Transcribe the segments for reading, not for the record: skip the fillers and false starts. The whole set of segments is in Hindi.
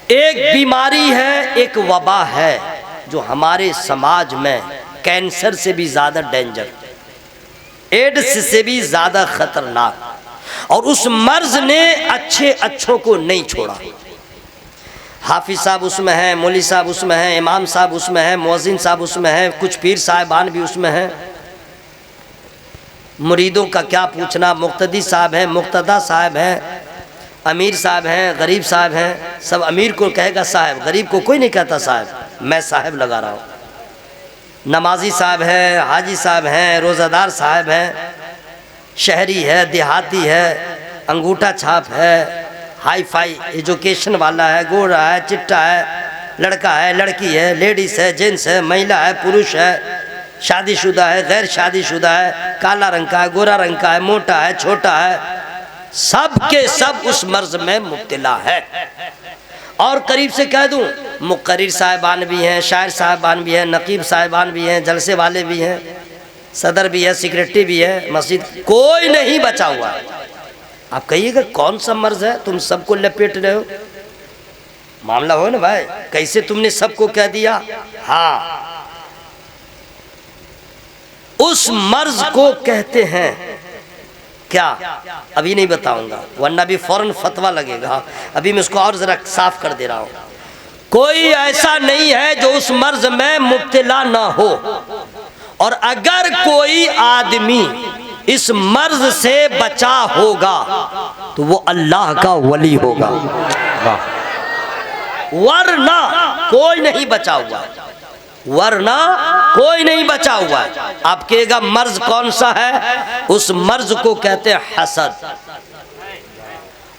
एक बीमारी है, एक वबा है जो हमारे समाज में कैंसर से भी ज़्यादा डेंजर, एड्स से भी ज़्यादा खतरनाक, और उस मर्ज ने अच्छे अच्छों को नहीं छोड़ा। हाफिज साहब उसमें हैं, मौलवी साहब उसमें हैं, इमाम साहब उसमें हैं, मुअज्जिन साहब उसमें हैं, कुछ पीर साहिबान भी उसमें हैं। मुरीदों का क्या पूछना, मुक्तदी साहब हैं, मुक्तदा साहब हैं, अमीर साहब हैं, गरीब साहब हैं। सब अमीर को कहेगा साहब, गरीब को कोई नहीं कहता साहब, मैं साहब लगा रहा हूँ। नमाजी साहब हैं, हाजी साहब हैं, रोज़ादार साहब हैं, शहरी है, देहाती है, अंगूठा छाप है, हाई फाई एजुकेशन वाला है, गोरा है, चिट्टा है, लड़का है, लड़की है, लेडीज़ है, जेंट्स है, महिला है, पुरुष है, शादीशुदा है, गैर शादीशुदा है, काला रंग का है, गोरा रंग का है, मोटा है, छोटा है, सब के सब उस मर्ज में मुब्तला है। और करीब से कह दूं, मुक़र्रिर साहिबान भी हैं, शायर साहिबान भी हैं, नकीब साहिबान भी हैं, जलसे वाले भी हैं, सदर भी है, सेक्रेटरी भी है, मस्जिद, कोई नहीं बचा हुआ। आप कहिएगा कौन सा मर्ज है, तुम सबको लपेट रहे हो, मामला हो ना भाई, कैसे तुमने सबको कह दिया। हाँ, उस मर्ज को कहते हैं क्या, अभी नहीं बताऊंगा वरना भी फौरन फतवा लगेगा। अभी मैं उसको और जरा साफ कर दे रहा हूं। कोई ऐसा नहीं है जो उस मर्ज में मुब्तला ना हो, और अगर कोई आदमी इस मर्ज से बचा होगा तो वो अल्लाह का वली होगा, वरना कोई नहीं बचा हुआ, वरना कोई नहीं बचा हुआ है। आप कहेगा मर्ज कौन सा है, उस मर्ज को कहते हैं हसद,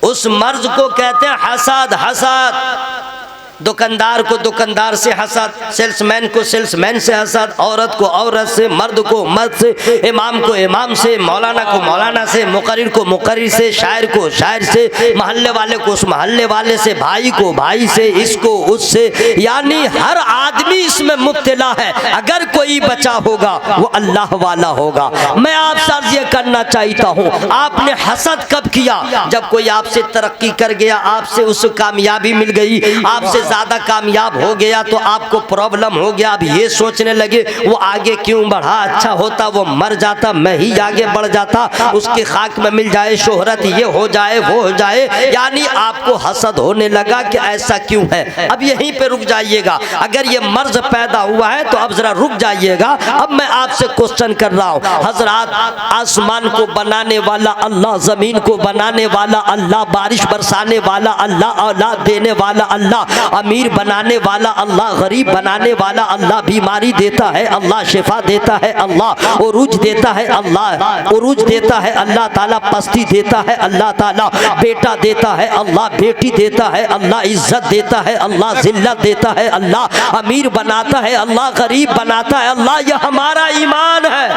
उस मर्ज को कहते हैं हसद। हसद, दुकानदार को दुकानदार से हसद, सेल्समैन को सेल्समैन से हसद, औरत को औरत से, मर्द को मर्द से, इमाम को इमाम से, मौलाना को मौलाना से, मुक़र्रिर को मुक़र्रिर से, शायर को शायर से, महल्ले वाले को उस महल्ले वाले से, भाई को भाई से, इसको उससे, यानी हर आदमी इसमें मुब्तला है। अगर कोई बचा होगा वो अल्लाह वाला होगा। मैं आपसे अर्ज़ ये करना चाहता हूँ, आपने हसद कब किया, जब कोई आपसे तरक्की कर गया, आपसे उस कामयाबी मिल गई, आपसे ज्यादा कामयाब हो गया तो आपको प्रॉब्लम हो गया। अब ये सोचने लगे वो आगे क्यों बढ़ा, अच्छा होता वो मर जाता, मैं ही आगे बढ़ जाता, उसकी खाक में मिल जाए शोहरत, ये हो जाए वो हो जाए, यानी आपको हसद होने लगा कि ऐसा क्यों है। अब यहीं पे रुक जाइएगा, अगर ये मर्ज पैदा हुआ है तो अब जरा रुक जाइएगा। अब मैं आपसे क्वेश्चन कर रहा हूँ, हजरात, आसमान को बनाने वाला अल्लाह, जमीन को बनाने वाला अल्लाह, बारिश बरसाने वाला अल्लाह, औलाद देने वाला अल्लाह, अमीर बनाने वाला अल्लाह, गरीब बनाने वाला अल्लाह, बीमारी देता है अल्लाह, शिफा देता है अल्लाह, उरूज देता है अल्लाह, उरूज देता है अल्लाह ताला, पस्ती देता है अल्लाह ताला, बेटा देता है अल्लाह, बेटी देता है अल्लाह, इज्जत देता है अल्लाह, जिल्लत देता है अल्लाह, अमीर बनाता है अल्लाह, गरीब बनाता है अल्लाह। यह हमारा ईमान है,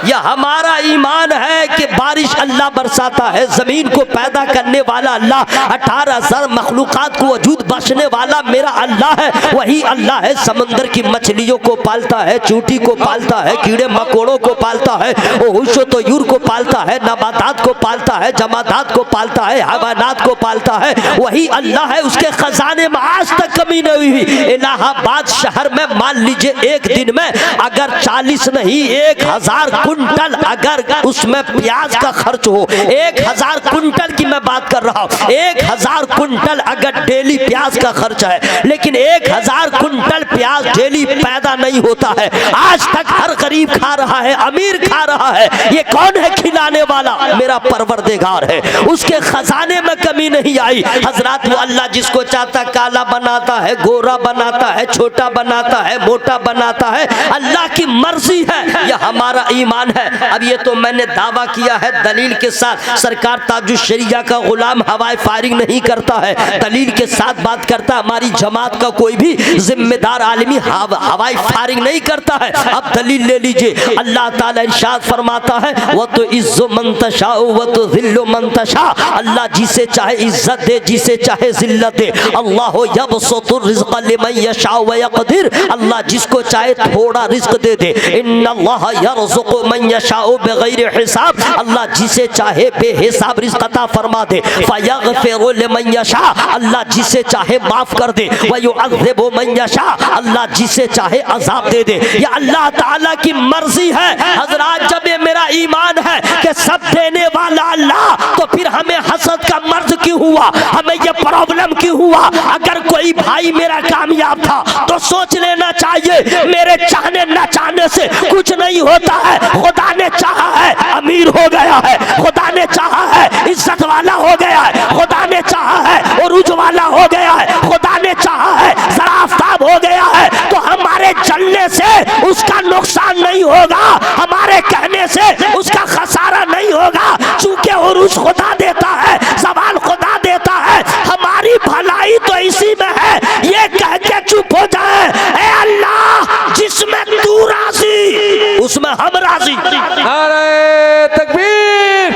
यह हमारा ईमान है कि बारिश अल्लाह बरसाता है, जमीन को पैदा करने वाला अल्लाह, 18,000 मखलूकात को वजूद बख्शने वाला मेरा अल्लाह है, वही अल्लाह है समंदर की मछलियों को पालता है, चूंटी को पालता है, कीड़े मकोड़ों को पालता है, ओहुशो तयूर को पालता है, नबातात को पालता है, जमादात को पालता है, हैवानात को पालता है, वही अल्लाह है। उसके खजाने में आज तक कमी नहीं हुई। इलाहाबाद शहर में मान लीजिए एक दिन में अगर 40 नहीं 1000 कुंटल अगर उसमें प्याज का खर्च हो, 1000 कुंटल की मैं बात कर रहा हूँ, 1000 कुंटल अगर डेली प्याज का खर्च है, लेकिन 1000 कुंटल प्याज डेली पैदा नहीं होता है। आज तक हर गरीब खा रहा है, अमीर खा रहा है। ये कौन है खिलाने वाला? मेरा परवरदिगार है। उसके खजाने में कमी नहीं आई। हजरात, वो अल्लाह जिसको चाहता काला बनाता है, गोरा बनाता है, छोटा बनाता है, मोटा बनाता है, अल्लाह की मर्जी है। यह हमारा ईमान है। अब ये तो मैंने दावा किया है दलील के साथ। सरकार ताजुश शरिया का गुलाम हवाई फायरिंग नहीं करता है, दलील के साथ बात करता। हमारी जमात का कोई भी जिम्मेदार आलमीन हवाई फायरिंग नहीं करता है। अब दलील ले लीजिए, अल्लाह ताला इरशाद फरमाता है व तो इज्जो मंतशा व तो जिल्लो मंतशा, अल्लाह जिसे चाहे इज्जत दे, जिसे चाहे जिल्लत दे। अल्लाह यबसुतुर रिज़्क़ लिमन यशा व यक़दिर, अल्लाह जिसको चाहे थोड़ा रिस्क दे दे। इन्नल्लाह यरज़ुक़ु मन यशा बिग़ैरि हिसाब, अल्लाह जिसे चाहे बेहिसाब रिस्क अता फरमा दे। फयग़फ़िरु लिमन यशा, अल्लाह जिसे चाहे माफ कर दे। व युअज़्ज़िबु मन यशा, अल्लाह जिसे चाहे अजाब दे दे। ये अल्लाह ताला की मर्जी है। हजरात, जब ये मेरा ईमान है कि सब देने वाला अल्लाह, तो फिर हमें हसद का मर्ज क्यों हुआ, हमें ये प्रॉब्लम क्यों हुआ? अगर कोई भाई मेरा कामयाब था तो सोच लेना चाहिए मेरे चाहने न चाहने से कुछ नहीं होता है। खुदा ने चाहा है अमीर हो गया है, खुदा ने चाहा है इज्जत वाला हो गया है, खुदा ने चाहा है उरूज वाला हो गया है, खुदा ने चाहा है सराफताब हो गया है। तो हमारे चलने से उसका नुकसान नहीं होगा, हमारे कहने से उसका खसारा नहीं होगा, चूंकि उरूज खुदा देता है, सवाल खुदा देता है। हमारी भलाई तो इसी में है, ये कह के चुप हो जाए, ए अल्लाह जिसमें तू राजी उसमें हम राजी। नारे तकबीर,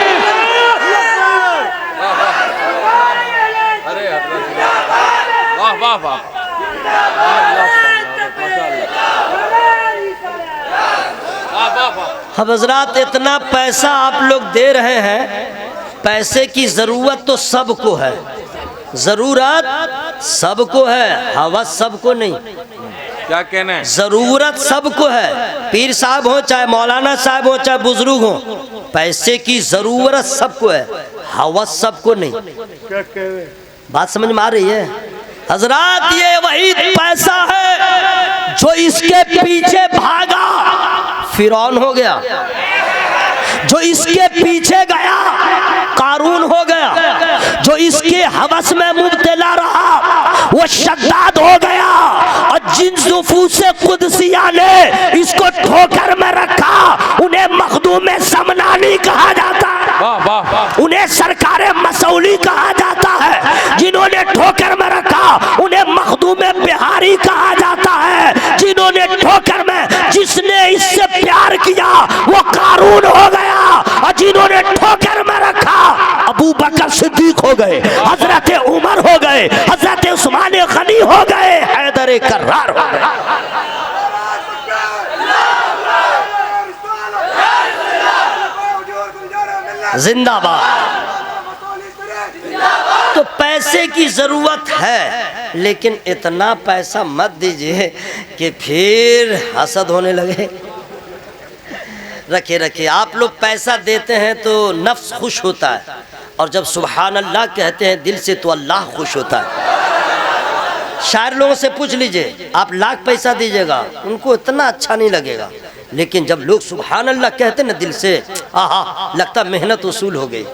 अरे वाह वाह वाह, अब हजरात इतना पैसा आप लोग दे रहे हैं, पैसे की जरूरत तो सबको है, जरूरत सबको है, हवस सबको नहीं। क्या कहना है? जरूरत सबको है, पीर साहब हो चाहे मौलाना साहब हो चाहे बुजुर्ग हो, पैसे की जरूरत सबको है, हवस सबको नहीं। बात समझ में आ रही है हजरात? ये वही पैसा है जो इसके पीछे भागा फिरौन हो गया, जो इसके पीछे गया कारून हो गया, जो इसके हवस में मुब्तला रहा वो शद्दाद हो गया। और जिन नुफूसे कुदसिया ने इसको ठोकर में रखा उन्हें मखदूम समनानी कहा जाता है, वाह वाह वाह, उन्हें सरकारे मसौली कहा जाता है। जिन्होंने ठोकर में रखा उन्हें मखदूम बिहारी कहा जाता है। जिन्होंने ठोकर में, जिसने इससे प्यार किया वो कारून हो गया, और जिन्होंने ठोकर में रखा अबू बकर सिद्दीक हो गए, हजरत उमर हो गए, हजरत उस्मान गनी हो गए, हैदर कर्रार हो गए। जिंदाबाद। तो पैसे की जरूरत है, लेकिन इतना पैसा मत दीजिए कि फिर हसद होने लगे। रखे रखे, आप लोग पैसा देते हैं तो नफ्स खुश होता है, और जब सुभान अल्लाह कहते हैं दिल से तो अल्लाह खुश होता है। शायर लोगों से पूछ लीजिए, आप लाख पैसा दीजिएगा उनको इतना अच्छा नहीं लगेगा, लेकिन जब लोग सुभान अल्लाह कहते हैं ना दिल से, आहा, लगता मेहनत वसूल हो गई।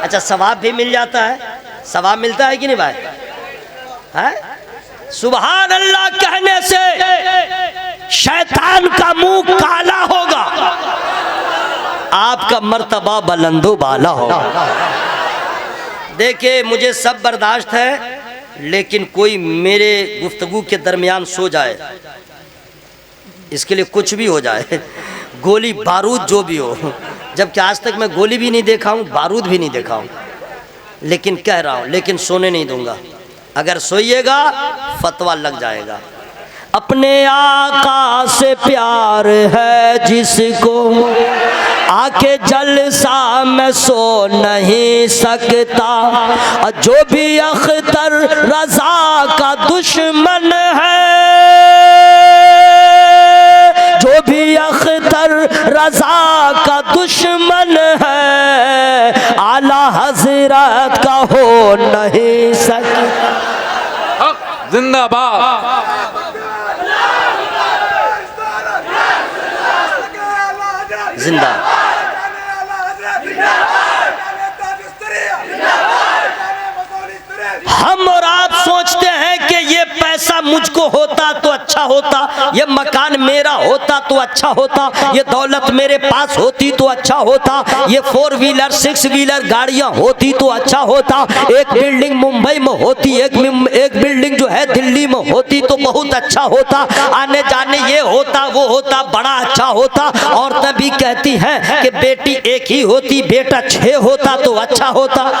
अच्छा, सवाब भी मिल जाता है, सवाब मिलता है कि नहीं भाई? है? सुभान अल्लाह कहने से शैतान का मुंह काला होगा, आपका मर्तबा बुलंदो बाला होगा। देखिए, मुझे सब बर्दाश्त है, लेकिन कोई मेरे गुफ्तगू के दरमियान सो जाए, इसके लिए कुछ भी हो जाए, गोली बारूद जो भी हो, जबकि आज तक मैं गोली भी नहीं देखा हूँ, बारूद भी नहीं देखा हूँ, लेकिन कह रहा हूँ, लेकिन सोने नहीं दूंगा। अगर सोइएगा फतवा लग जाएगा। अपने आका से प्यार है जिसको, आके जलसा में सो नहीं सकता, और जो भी अख्तर रजा का दुश्मन है, जो भी अख्तर रजा का दुश्मन है, आला हजरत का हो नहीं सकता। जिंदाबाद। जिंदा। हम और आप सोचते हैं कि ये पैसा मुझको होता तो अच्छा होता, ये मकान मेरा होता तो अच्छा होता, ये दौलत मेरे पास होती तो अच्छा होता, ये 4 व्हीलर 6 व्हीलर गाड़ियां होती तो अच्छा होता, एक बिल्डिंग मुंबई में होती, एक बिल्डिंग जो है दिल्ली में होती तो बहुत अच्छा होता, आने जाने ये होता वो होता बड़ा अच्छा होता। औरतें भी कहती हैं कि बेटी एक ही होती, बेटा 6 होता तो अच्छा होता।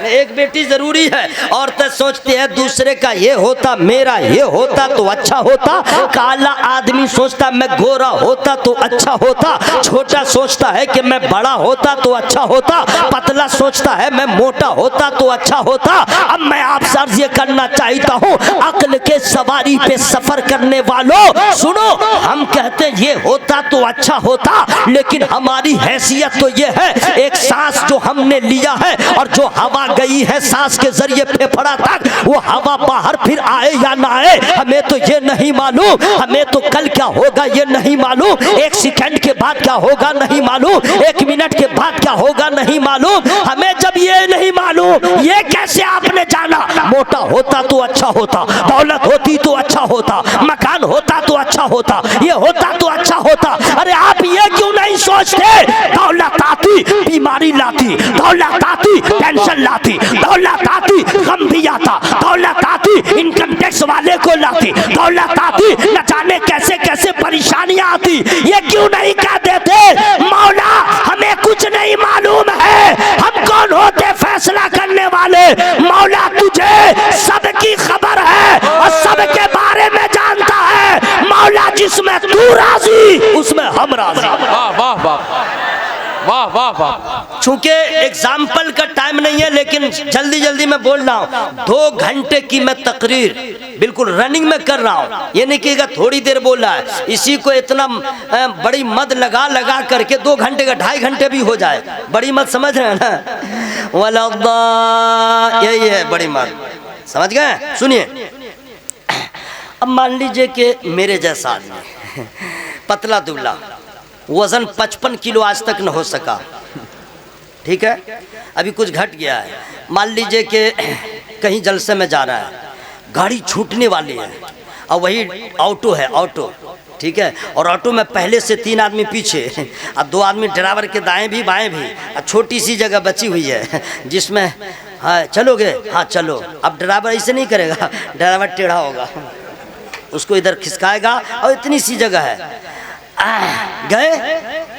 एक बेटी जरूरी है। औरतें सोचती है दूसरे का ये होता, मेरा ये होता तो अच्छा होता। काला आदमी सोचता मैं गोरा होता तो अच्छा होता। छोटा सोचता है कि मैं बड़ा होता तो अच्छा होता। पतला सोचता है मैं मोटा होता तो अच्छा होता। अब मैं आपसे अर्ज ये करना चाहता हूँ, अक्ल के सवारी पे सफर करने वालों सुनो, हम कहते हैं ये होता तो अच्छा होता, लेकिन हमारी हैसियत तो ये है, एक सांस जो हमने लिया है और जो हवा गई है सांस के जरिए फेफड़ा तक, वो हवा बाहर फिर आए या ना आए हमें तो ये नहीं मालूम। हमें तो कल क्या होगा ये नहीं मालूम, एक सेकंड के बाद क्या होगा नहीं मालूम, एक मिनट के बाद क्या होगा नहीं मालूम। हमें जब ये नहीं मालूम, ये कैसे आपने जाना? मोटा होता तो अच्छा होता, दौलत होती तो अच्छा होता, मकान होता तो अच्छा होता, ये होता तो अच्छा होता। अरे आप ये क्यों नहीं सोचते? दौलत आती बीमारी लाती, दौलत आती टेंशन लाती, दौलत आती गम भी आता, दौलत आती इनकम टैक्स वाले को लाती, दौलत आती न जाने कैसे कैसे परेशानियां आती। ये क्यों नहीं कह देते मौला हमें कुछ नहीं मालूम है, हम कौन होते फैसला करने वाले? मौला तुझे सबकी खबर है और सबके बारे में जानता है। मौला जिसमें तू राजी उसमें हम राजी। वाह वाह वाह वाह वाह वाह। चूंकि एग्जाम्पल का टाइम नहीं है, लेकिन जल्दी जल्दी मैं बोल रहा हूँ। 2 घंटे की मैं तकरीर बिल्कुल रनिंग में कर रहा हूँ, ये नहीं कि थोड़ी देर बोल रहा है। इसी को इतना बड़ी मद लगा लगा करके 2 घंटे का 2.5 घंटे भी हो जाए। बड़ी मद समझ रहे हैं ना? वल्लाह यही है बड़ी मद, समझ गए? सुनिए, अब मान लीजिए कि मेरे जैसा आदमी पतला दुबला, वजन 55 किलो आज तक न हो सका, ठीक है, अभी कुछ घट गया है। मान लीजिए कि कहीं जलसे में जा रहा है, गाड़ी छूटने वाली है और वही ऑटो है, ऑटो, ठीक है, और ऑटो में पहले से 3 आदमी पीछे, अब 2 आदमी ड्राइवर के दाएं भी बाएं भी, और छोटी सी जगह बची हुई है जिसमें हाँ चलोगे, हाँ चलो। अब ड्राइवर ऐसे नहीं करेगा, ड्राइवर टेढ़ा होगा, उसको इधर खिसकाएगा और इतनी सी जगह है। गए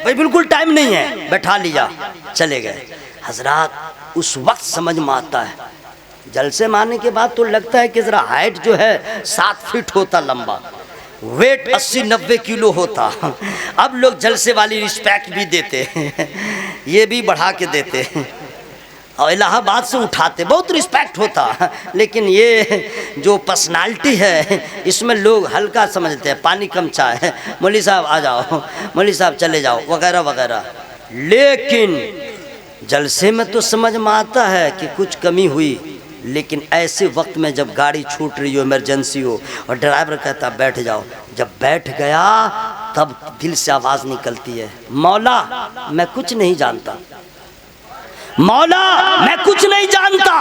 भाई, बिल्कुल टाइम नहीं है, बैठा लिया, चले गए। हजरात उस वक्त समझ में आता है, जलसे में आने के बाद तो लगता है कि जरा हाइट जो है 7 फीट होता लंबा, वेट 80-90 किलो होता। अब लोग जलसे वाली रिस्पेक्ट भी देते ये भी बढ़ा के देते और इलाहाबाद से उठाते, बहुत रिस्पेक्ट होता। लेकिन ये जो पर्सनालिटी है इसमें लोग हल्का समझते हैं, पानी कम चाय है, मौलवी साहब आ जाओ, मौलवी साहब चले जाओ, वगैरह वगैरह। लेकिन जलसे में तो समझ में आता है कि कुछ कमी हुई, लेकिन ऐसे वक्त में जब गाड़ी छूट रही हो, इमरजेंसी हो और ड्राइवर कहता बैठ जाओ, जब बैठ गया तब दिल से आवाज़ निकलती है, मौला मैं कुछ नहीं जानता, मौला मैं कुछ नहीं जानता,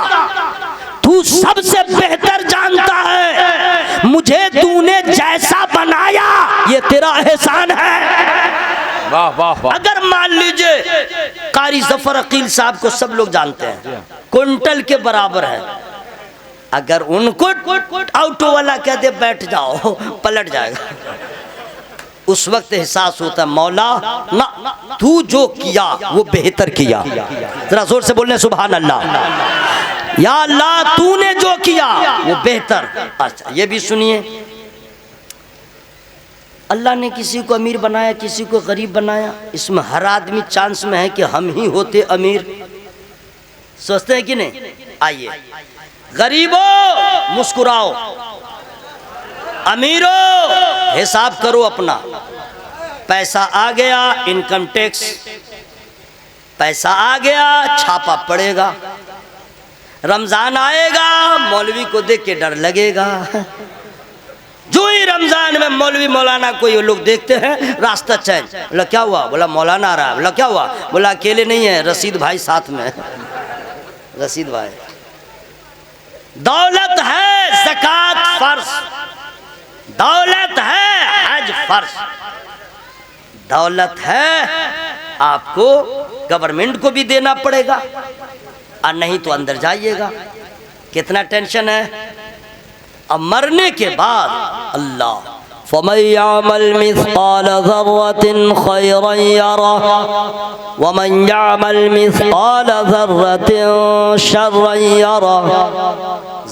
तू सबसे बेहतर जानता है, मुझे तूने जैसा बनाया ये तेरा एहसान है। वाह वाह वाह। अगर मान लीजिए कारी जफर अकील साहब को सब लोग जानते हैं, कुंटल के बराबर है, अगर उनको ऑटो वाला कह दे बैठ जाओ, पलट जाएगा। उस वक्त एहसास होता है मौला ना, तू जो किया वो बेहतर किया। जरा जोर से बोलने सुभान अल्लाह। या अल्लाह तूने जो किया वो बेहतर। अच्छा ये भी सुनिए, अल्लाह ने किसी को अमीर बनाया, किसी को गरीब बनाया, इसमें हर आदमी चांस में है कि हम ही होते अमीर। सोचते हैं कि नहीं? आइए, गरीबों मुस्कुराओ, अमीरों हिसाब करो अपना। पैसा आ गया इनकम टैक्स, पैसा आ गया छापा पड़ेगा, रमजान आएगा मौलवी को देख के डर लगेगा। जो ही रमजान में मौलवी मौलाना को ये लोग देखते हैं रास्ता चेंज। बोला क्या हुआ? बोला मौलाना आ रहा है। बोला क्या हुआ? बोला अकेले नहीं है, रशीद भाई साथ में। रशीद भाई, दौलत है ज़कात फर्ज, दौलत है हज फर्ज, दौलत है आपको गवर्नमेंट को भी देना पड़ेगा और नहीं तो अंदर जाइएगा। कितना टेंशन है। अब मरने के बाद अल्लाह फमन यअमल मिस्काल ज़र्रतिन खैरन यरह वमन यअमल मिस्काल ज़र्रतिन शर्रन यरह।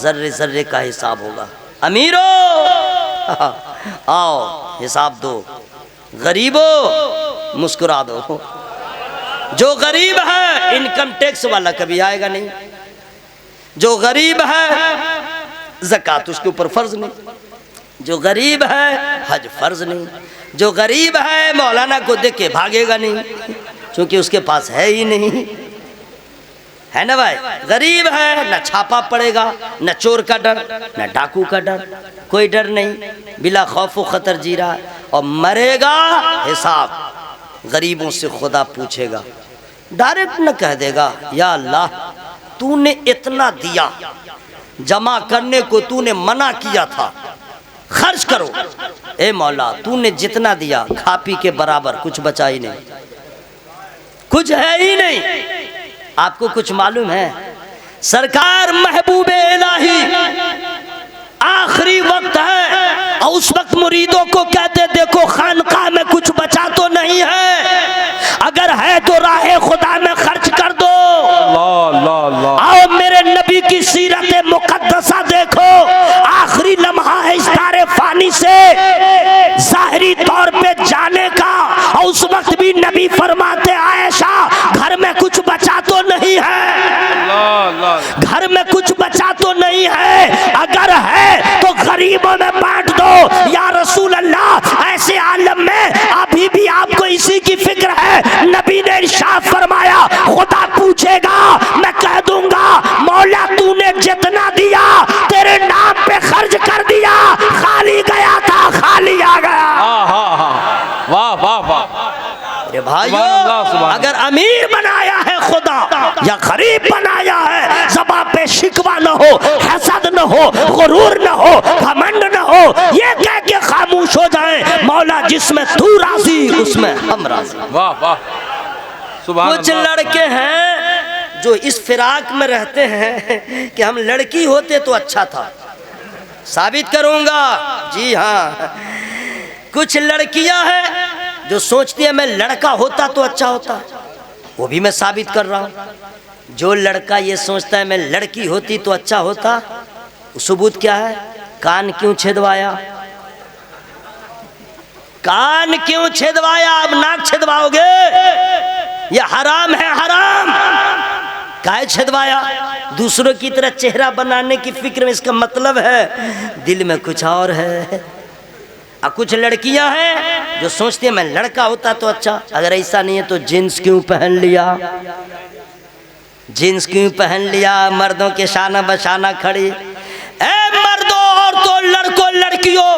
जर्रे जर्रे का हिसाब होगा। अमीरो आओ हिसाब दो, गरीबो मुस्कुरा दो। जो गरीब है इनकम टैक्स वाला कभी आएगा नहीं, जो गरीब है ज़कात उसके ऊपर फर्ज नहीं, जो गरीब है हज फर्ज नहीं, जो गरीब है मौलाना को देख के भागेगा नहीं क्योंकि उसके पास है ही नहीं, है ना भाई। गरीब है, न छापा पड़ेगा, न चोर का डर, न डाकू का डर, कोई डर नहीं, बिला खौफ व खतर जी रहा है। और मरेगा हिसाब गरीबों से खुदा पूछेगा। डायरेक्ट न कह देगा या अल्लाह तूने इतना दिया, जमा करने को तूने मना किया था, खर्च करो। ए मौला तूने जितना दिया खा पी के बराबर, कुछ बचा ही नहीं, कुछ है ही नहीं। आपको कुछ मालूम है सरकार महबूबे इलाही आखिरी वक्त है और उस वक्त मुरीदों को कहते देखो खानकाह में कुछ बचा तो नहीं है, अगर है तो राहे खुदा में खर्च कर दो। आओ मेरे नबी की सीरत मुकद्दसा देखो, आखिरी लम्हा है इस तारे फानी से जाहिरी तौर पे जाने का, और उस वक्त भी नबी फरमाते आयशा घर में कुछ बचा तो नहीं है, घर में कुछ बचा तो नहीं है, अगर है तो गरीबों में बांट दो। या रसूल अल्लाह ऐसे आलम में अभी भी आपको इसी की फिक्र है। नबी ने इरशाद फरमाया खुदा पूछेगा, मैं कह दूंगा मौला तूने जितना दिया तेरे नाम पे खर्च कर दिया, खाली गया था खाली आ गया। वाह वाह वाह। अरे भाइयों अगर अमीर बनाया है खुदा या गरीब बनाया है, ज़बान पे शिकवा न हो, हसद न हो, गुरूर न हो, घमंड न हो, ये कह के खामोश हो जाए मौला जिसमें तू राजी उसमें हम राजी। वाह वाह सुभान कुछ लड़के हैं जो इस फिराक में रहते हैं कि हम लड़की होते तो अच्छा था, साबित करूंगा। जी हाँ, कुछ लड़कियां हैं जो सोचती है मैं लड़का होता तो अच्छा होता, वो भी मैं साबित कर रहा हूं। जो लड़का ये सोचता है मैं लड़की होती तो अच्छा होता, सबूत क्या है? कान क्यों छेदवाया, कान क्यों छेदवाया? अब नाक छेदवाओगे, ये हराम है, हराम। काहे छेदवाया? दूसरों की तरह चेहरा बनाने की फिक्र में, इसका मतलब है दिल में कुछ और है। अब कुछ लड़कियां हैं जो सोचती हैं मैं लड़का होता तो अच्छा, अगर ऐसा नहीं है तो जींस क्यों पहन लिया, जींस क्यों पहन लिया, मर्दों के शाना बशाना खड़ी। ए मर्दों और तो लड़कों लड़कियों,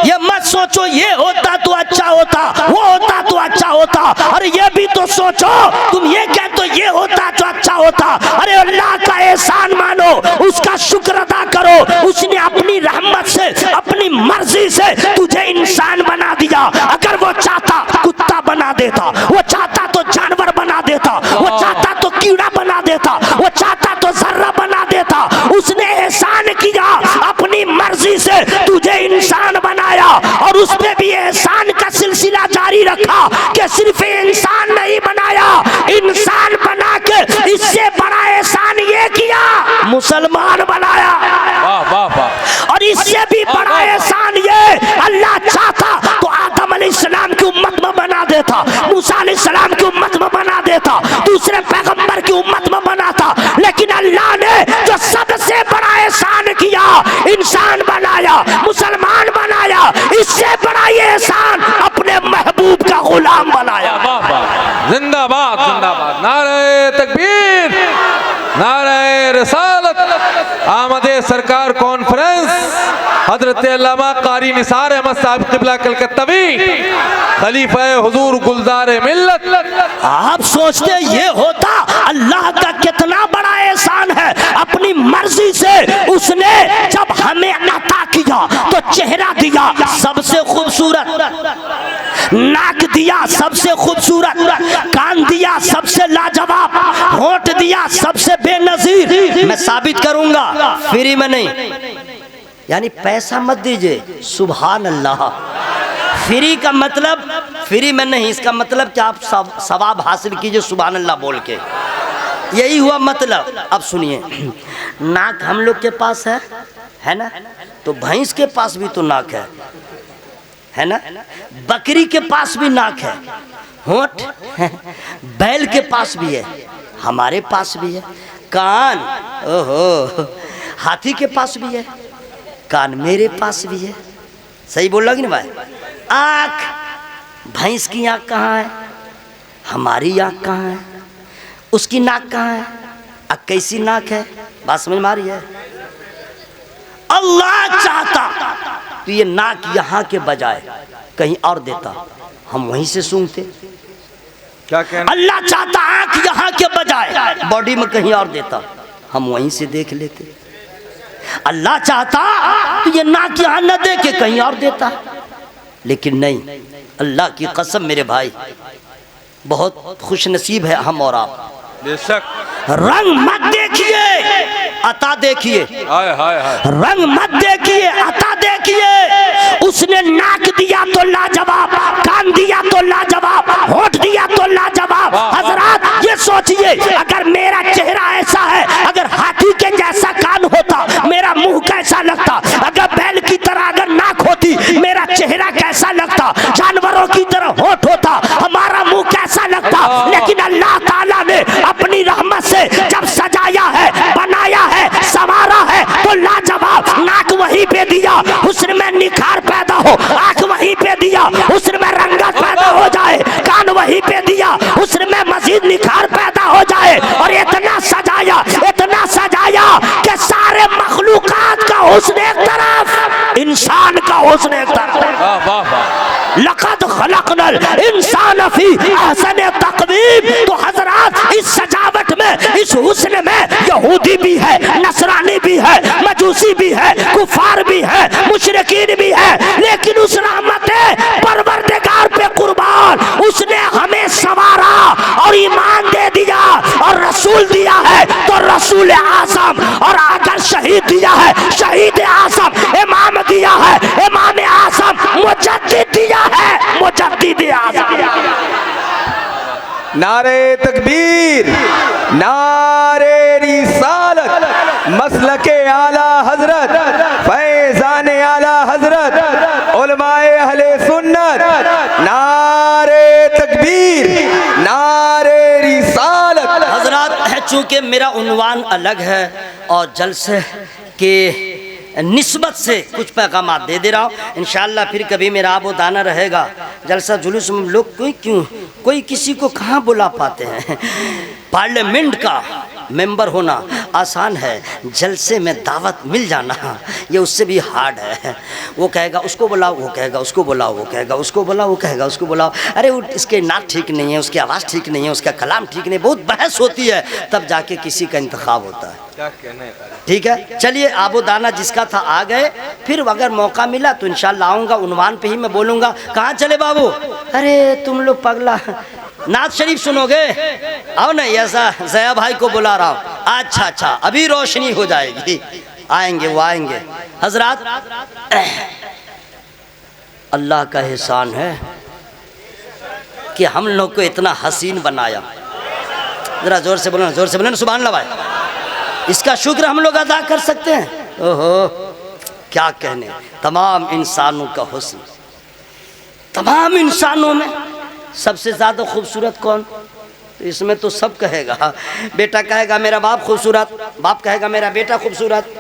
ये मत सोचो ये होता तो अच्छा होता, वो होता तो अच्छा होता, अरे ये भी तो सोचो, तुम ये कहते तो ये होता तो अच्छा होता। अरे अल्लाह का एहसान मानो, उसका शुक्र अदा करो, उसने अपनी रहमत से अपनी मर्जी से तुझे इंसान बना दिया। अगर वो चाहता कुत्ता बना देता, वो चाहता तो जानवर बना देता, वो चाहता तो कीड़ा बना देता, वो चाहता तो जर्रा बना देता। उसने एहसान किया, अपनी मर्जी से तुझे इंसान बनाया और उस पे भी एहसान का सिलसिला जारी रखा कि सिर्फ इंसान नहीं बनाया, इंसान बना के इससे बड़ा एहसान ये किया मुसलमान बनाया। वाह वाह वाह। और इससे भी बड़ा एहसान ये, अल्लाह चाहता तो आदम अलैहिस्सलाम की उम्मत में बना देता, मूसा अलैहिस्सलाम की उम्मत में बना देता, दूसरे पैगंबर की उम्मत में बनाता, लेकिन अल्लाह ने जो सबसे बड़ा एहसान किया, इंसान बनाया, मुसलमान बनाया, इससे बड़ा ये एहसान अपने महबूब का गुलाम बनाया। वाह वाह, जिंदाबाद जिंदाबाद, नारे तकबीर, नारे रिसालत। आमदे सरकार कॉन्फ्रेंस हजरत अल्लामा कारी निसार अहमद साहब क़िबला कलकत्तावी खलीफा हुजूर गुलजार मिल्लत। आप सोचते ये होता, अल्लाह का कितना बड़ा एहसान है, अपनी मर्जी से उसने जब हमें अता किया तो चेहरा दिया सबसे खूबसूरत, नाक दिया सबसे खूबसूरत, कान दिया सबसे लाजवाब, होंठ दिया सबसे बेनजीर। मैं साबित करूंगा, फ्री में नहीं, यानी पैसा मत दीजिए। सुभान अल्लाह। फ्री का मतलब फ्री में नहीं, इसका मतलब कि आप सवाब हासिल कीजिए सुभान अल्लाह बोल के, यही हुआ मतलब। अब सुनिए, नाक हम लोग के पास है ना, तो भैंस के पास भी तो नाक है ना, बकरी के पास भी नाक है, होंठ बैल के पास भी है, हमारे पास भी है, कान ओहो हाथी के पास भी है, कान मेरे पास भी है। सही बोल रहा कि नहीं भाई? आँख, भैंस की आँख कहाँ है, हमारी आँख कहाँ है, उसकी नाक कहाँ है, कैसी नाक है, बात समझ में आ रही है? अल्लाह चाहता तो ये नाक यहाँ के बजाय कहीं और देता, हम वहीं से सूंघते। क्या कहना? अल्लाह चाहता आँख यहाँ के बजाय बॉडी में कहीं और देता, हम वहीं से देख लेते। अल्लाह चाहता तो ये नाक यहाँ न दे के कहीं और देता, लेकिन नहीं। अल्लाह की कसम मेरे भाई, बहुत खुश नसीब है हम और आप। बेशक। रंग मत देखिए, अता देखिए। हाय हाय हाय। रंग मत देखिए, अता देखिए। उसने नाक दिया तो लाजवाब, कान दिया तो लाजवाब, होठ दिया तो लाजवाब। हजरात ये सोचिए, अगर मेरा चेहरा ऐसा है, अगर हाथी के जैसा कान होता, मेरा मुंह कैसा लगता? अगर बैल की तरह अगर नाक होती, मेरा चेहरा कैसा लगता? जानवरों की तरह होठ होता, हमारा मुंह कैसा लगता? लेकिन अल्लाह ताला ने अपनी रहमत से जब सजाया है, बनाया है, संवारा है, तो लाजवाब नाक वहीं पे दिया, हुस्न में निखार पैदा हो। आंख वहीं पे दिया, हुस्न में रंगत पैदा हो जाए। कान वहीं पे दिया, हुस्न में मजीद निखार पैदा हो जाए। और इतना सजाया कि सारे मखलूकात का हुस्न एक तरफ, इंसान का हुस्न एक तरफ। वाह वाह वाह। लक़द खलक़नल इंसान फी अहसन तक़वीम। तो हजरात इस सजावट में, इस हुस्न में यहूदी भी है, नसरानी भी है, मजूसी भी है, कुफार भी है, मुशरिकीन भी है, लेकिन उस रहमते परवरदिगार पे कुर्बान, उसने हमें संवारा और ईमान दे दिया और रसूल दिया है तो रसूल आज़म, और अगर शहीद दिया है शहीद आज़म, इमाम दिया है इमाम आज़म, मुजद्दिद दिया है मुजद्दिद आज़म। नारे तकबीर, नारे रिसालत, मसलके आला हजरत, फैज़ान आला हजरत, उलमाए अहले सुन्नत। नारे तकबीर, नारे रिसालत। हजरात, चूँकि मेरा उन्वान अलग है और जलसे के निस्बत से कुछ पैगाम दे दे रहा हूँ। इंशाअल्लाह फिर कभी मेरा आबो दाना रहेगा। जलसा जुलूस में लोग कोई किसी को कहाँ बुला पाते हैं। पार्लियामेंट का मेंबर होना आसान है, जलसे में दावत मिल जाना ये उससे भी हार्ड है। वो कहेगा उसको बुलाओ, वो कहेगा उसको बुलाओ, वो कहेगा उसको बुलाओ, वो कहेगा उसको बुलाओ। अरे वो इसके नाक ठीक नहीं है, उसकी आवाज़ ठीक नहीं है, उसका कलाम ठीक नहीं, बहुत बहस होती है, तब जाके किसी का इंतखाब होता है। क्या कहना है? ठीक है, चलिए आबो दाना जिसका था आ गए। फिर अगर मौका मिला तो इंशाल्लाह आऊँगा, उन्वान पे ही मैं बोलूँगा। कहाँ चले बाबू? अरे तुम लोग पगला, नात शरीफ सुनोगे? आओ ना, ऐसा जया भाई को बुला रहा हूँ। अच्छा अच्छा, अभी रोशनी हो जाएगी, आएंगे वो आएंगे। हजरात, अल्लाह का एहसान है कि हम लोग को इतना हसीन बनाया। जरा जोर से बोलना, जोर से बोलना सुभान अल्लाह भाई। इसका शुक्र हम लोग अदा कर सकते हैं। ओहो क्या कहने, तमाम इंसानों का हुस्न, तमाम इंसानों में सबसे ज़्यादा खूबसूरत कौन? तो इसमें तो सब कहेगा, बेटा कहेगा मेरा बाप खूबसूरत, बाप कहेगा मेरा बेटा खूबसूरत,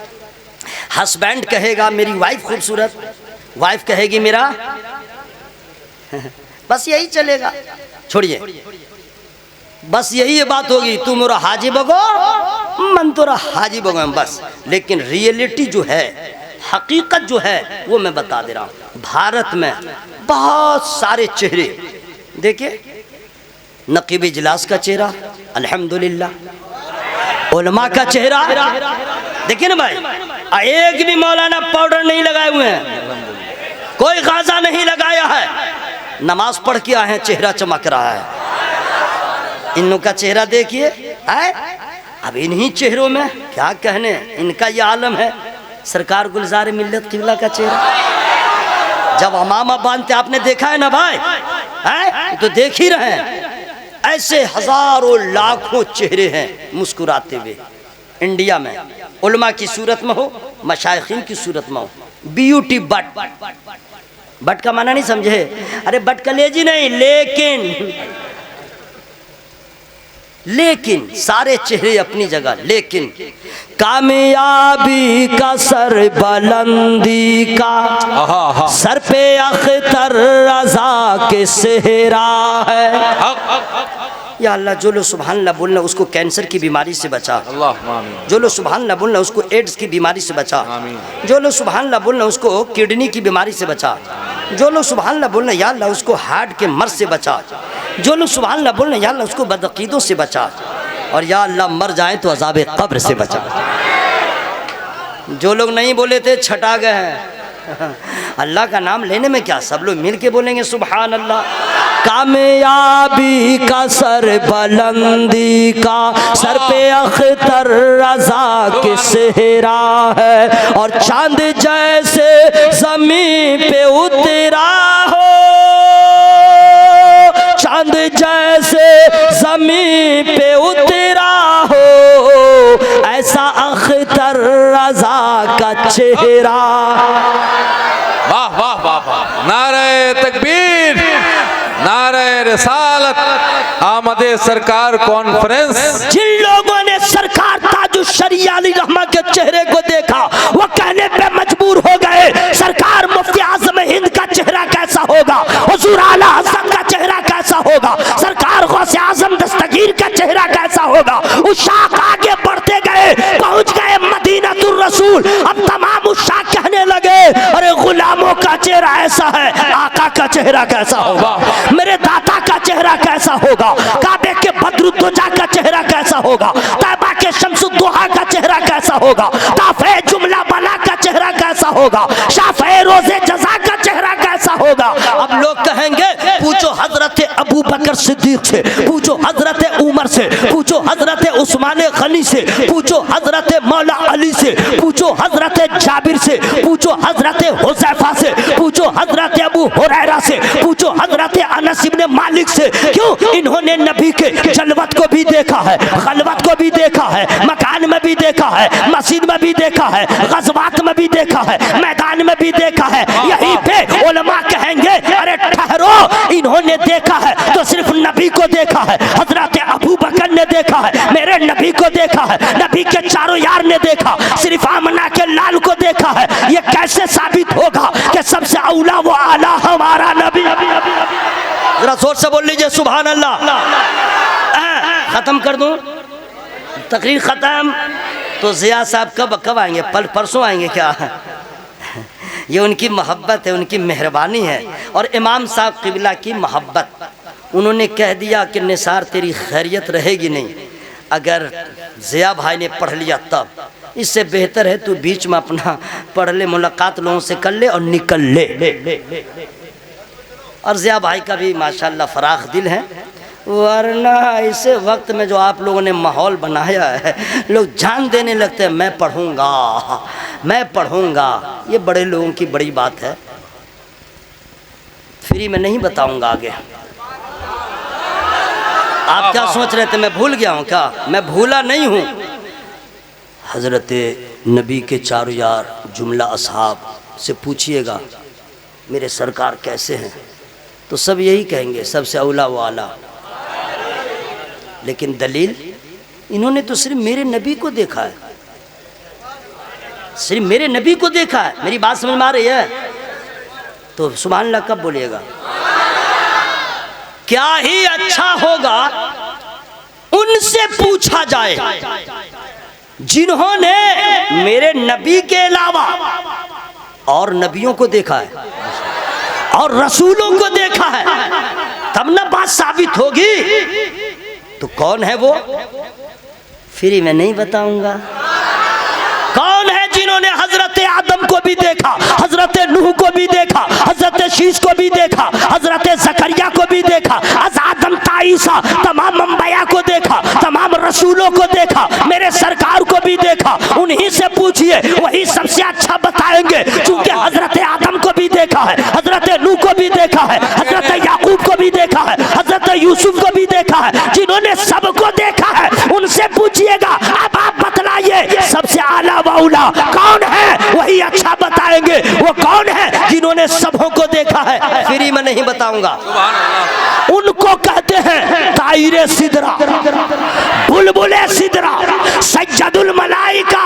हस्बैंड कहेगा मेरी वाइफ खूबसूरत, वाइफ कहेगी मेरा बस यही चलेगा। छोड़िए, बस यही बात होगी, तू मेरा हाजी बगो, मन तोरा हाजी बगो बस। लेकिन रियलिटी जो है, हकीकत जो है, वो मैं बता दे रहा हूँ। भारत में बहुत सारे चेहरे देखिए, नकीब इजलास का चेहरा अल्हम्दुलिल्लाह, उलमा का चेहरा देखिए ना भाई, एक भी मौलाना पाउडर नहीं लगाए हुए हैं, कोई गाजा नहीं लगाया है, नमाज पढ़ के आए हैं, चेहरा चमक रहा है। इन लोग का चेहरा देखिए, अब इन्हीं चेहरों में क्या कहने, इनका ये आलम है। सरकार गुलजार मिल्लत किबला का चेहरा जब अमामा बांधते आपने देखा है ना भाई, है तो देख ही रहे हैं। ऐसे हजारों लाखों चेहरे हैं मुस्कुराते हुए इंडिया में, उलमा की सूरत में हो, मशाइखीन की सूरत में हो। ब्यूटी बट, बट का माना नहीं समझे, अरे बट कलेजी नहीं, लेकिन सारे चेहरे अपनी जगह, लेकिन कामयाबी का सर बुलंदी का, सर पे अख्तर रजा के सेहरा है। या अल्लाह जो लोग सुभान अल्लाह बोलना उसको कैंसर की बीमारी से बचा, जो लोग सुभान अल्लाह बोलना उसको एड्स की बीमारी से बचा, जो लोग सुभान अल्लाह बोलना उसको किडनी की बीमारी से बचा, जो लोग सुभान अल्लाह बोलना या अल्लाह उसको हार्ट के मर्ज से बचा, जो लोग सुभान अल्लाह बोलना या अल्लाह उसको बदअकीदों से बचा, और या अल्लाह मर जाए तो अज़ाब कब्र से बचा। जो लोग नहीं बोले थे छटा गए हैं। अल्लाह का नाम लेने में क्या, सब लोग मिल के बोलेंगे सुभान अल्लाह। कामयाबी का सर बुलंदी का, सर पे अख्तर रजा के सेहरा है, और चांद जैसे जमीन पे उतरा हो, चांद जैसे जमीन पे उतरा हो, ऐसा अख्तर रजा का चेहरा। वाह वाह वाह वाह, नारे तकबीर, नारे रिसालत, आमदे सरकार कॉन्फ्रेंस। जिन लोगों ने सरकार ताजुश्शरिया अली रहमा के चेहरे को देखा वो कहने पे मजबूर हो गए, सरकार मुफ्ती आजम हिंद का चेहरा कैसा होगा, हुजूर आला हसन का चेहरा कैसा होगा, सरकार गौसे आजम दस्तगीर का चेहरा कैसा होगा। उस शाख आगे बढ़ते गए, पहुंच गए मदीनतुर रसूल। अब तमाम उस शाख कहने लगे अरे गुलामों का चेहरा ऐसा है, आका का चेहरा कैसा होगा, मेरे दाता का चेहरा कैसा होगा, काबे के बदरुद्दोजा का चेहरा कैसा होगा, तैबा के शम्सुद्दोहा का चेहरा कैसा होगा, ताफे जुमला बना का चेहरा कैसा होगा, शाफे रोजे जजा का चेहरा कैसा होगा। अब लोग कहेंगे पूछो हजरत अबू बकर सिद्दीक से, पूछो हजरत उमर से, पूछो हजरत उस्मान गनी से, पूछो हजरत मौला अली से, पूछो हजरत जाबिर से, पूछो हजरत हुज़ैफा से, पूछो हजरत अबू हुरैरा से, पूछो हजरत अनस इब्ने मालिक से। क्यों? इन्होंने नबी के जलवत को भी देखा है, खलवत को भी देखा है, मकान में भी देखा है, मस्जिद में भी देखा है, गज़वात में भी देखा है, मैदान में भी देखा है। यहीं पे उलमा कहेंगे अरे ठहरो, इन्होंने देखा है तो सिर्फ नबी को देखा है, हजरत अबू बकर ने देखा है, मेरे नबी को देखा है, नबी के चारों यार ने देखा, सिर्फ आमना के लाल को देखा है। ये कैसे साबित होगा कि सबसे औला वो आला हमारा नबी। जरा जोर से बोल लीजिए सुभान अल्लाह। खत्म कर दूं, तकरीर खत्म। तो जिया साहब कब आएंगे? परसों आएंगे क्या? ये उनकी मोहब्बत है, उनकी मेहरबानी है, और इमाम साहब किबला की मोहब्बत। उन्होंने कह दिया कि निसार तेरी खैरियत रहेगी नहीं अगर जिया भाई ने पढ़ लिया तब, इससे बेहतर है तू बीच में अपना पढ़ ले, मुलाकात लोगों से कर ले और निकल ले। और जिया भाई का भी माशाल्लाह फराख दिल है, वरना इसे वक्त में जो आप लोगों ने माहौल बनाया है, लोग जान देने लगते हैं मैं पढ़ूंगा, मैं पढ़ूंगा। ये बड़े लोगों की बड़ी बात है। फ्री में नहीं बताऊंगा आगे। आप क्या सोच रहे थे मैं भूल गया हूँ क्या? मैं भूला नहीं हूँ। हजरत नबी के चारों यार जुमला असहाब से पूछिएगा मेरे सरकार कैसे हैं, तो सब यही कहेंगे सबसे औला व आला। लेकिन दलील, इन्होंने तो सिर्फ मेरे नबी को देखा है, सिर्फ मेरे नबी को देखा है। मेरी बात समझ में आ रही है? तो सुभान अल्लाह कब बोलिएगा? क्या ही अच्छा होगा उनसे पूछा जाए जिन्होंने मेरे नबी के अलावा और नबियों को देखा है और रसूलों को देखा है, तब ना बात साबित होगी। तो कौन है वो? फ्री में नहीं बताऊंगा। कौन है जिन्होंने हजरत आदम को भी देखा, हजरत नूह को भी देखा, हजरत शीश को भी देखा, हजरत जकरिया को भी देखा, आदम ताईसा तमाम अंबिया को देखा, तमाम रसूलों को देखा, मेरे सरकार को भी देखा। उन्हीं से पूछिए, वही सबसे देखा है, हजरत नूह को भी देखा है, हजरत याकूब को भी देखा है, हजरत यूसुफ को भी देखा है। जिन्होंने सबको देखा है उनसे पूछिएगा अब आप बतलाइए सबसे आला वाउला कौन है, वही अच्छा बताएंगे। वो कौन है जिन्होंने सबों को देखा है, फ्री में नहीं बताऊंगा। उनको कहते हैं ताइरे सिदरा, बुलबुले सिदरा, सज्जदुल मलाइका,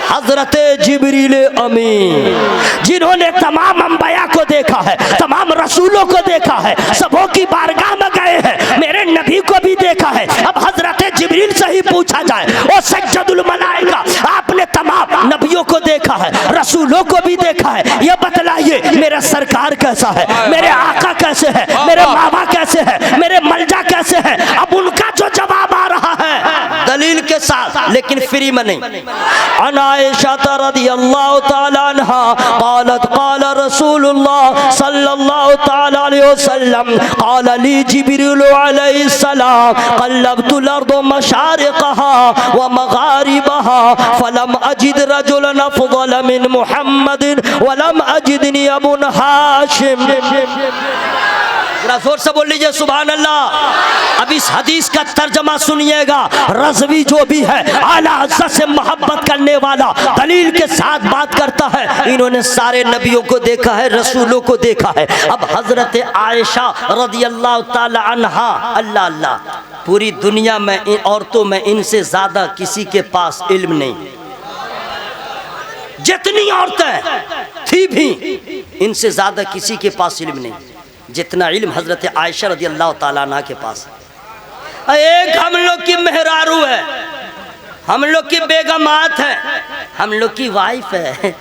हजरत जिब्रील अमीन, जिन्होंने तमाम अंबिया को देखा है, तमाम रसूलों को देखा है, सबों की बारगाह में गए हैं, मेरे नबी को भी देखा है। अब हजरत जिब्रील से ही पूछा जाए, ओ सज्जदुल मलाइका, आपने तमाम नबियों को देखा है, रसूलों को भी देखा है, ये बतलाइए मेरा सरकार कैसा है, मेरे आका कैसे है, मेरे बाबा कैसे है, मेरे मलजा कैसे है। अब उनका जो जवाब आ रहा है दलील के साथ, लेकिन फ्री में नहीं। अनायशा रदियल्लाहु ताला अन्हा क़ालत क़ाल रसूलुल्लाह सल्लल्लाहु ताला अलैहि वसल्लम क़ाल ली जिब्रील अलैहिस्सलाम क़ल्लबतुल अर्द मशारिक़हा व मग़ारिबहा फलम अजिद रजुलन अफ़ज़ल मिन मुहम्मदिन व लम अजिदनी अबुन हाशिम। जरा जोर से बोल लीजिए सुभान अल्लाह। अब इस हदीस का तर्जमा सुनिएगा। रज़वी जो भी है आला हज़रत से मोहब्बत करने वाला दलील के साथ बात करता है। इन्होंने सारे नबियों को देखा है, रसूलों को देखा है। अब हजरत आयशा रज़ियल्लाहु ताला अन्हा, अल्लाह अल्लाह, पूरी दुनिया में इन औरतों में इनसे ज्यादा किसी के पास इल्म नहीं। जितनी औरतें थी भी इनसे ज्यादा किसी के पास इल्म नहीं जितना इल्म हजरत आयशा रज़ियल्लाहु ताला अन्हा के पास। एक हम लोग की मेहरारू है, हम लोग की बेगमात है, हम लोग की वाइफ है,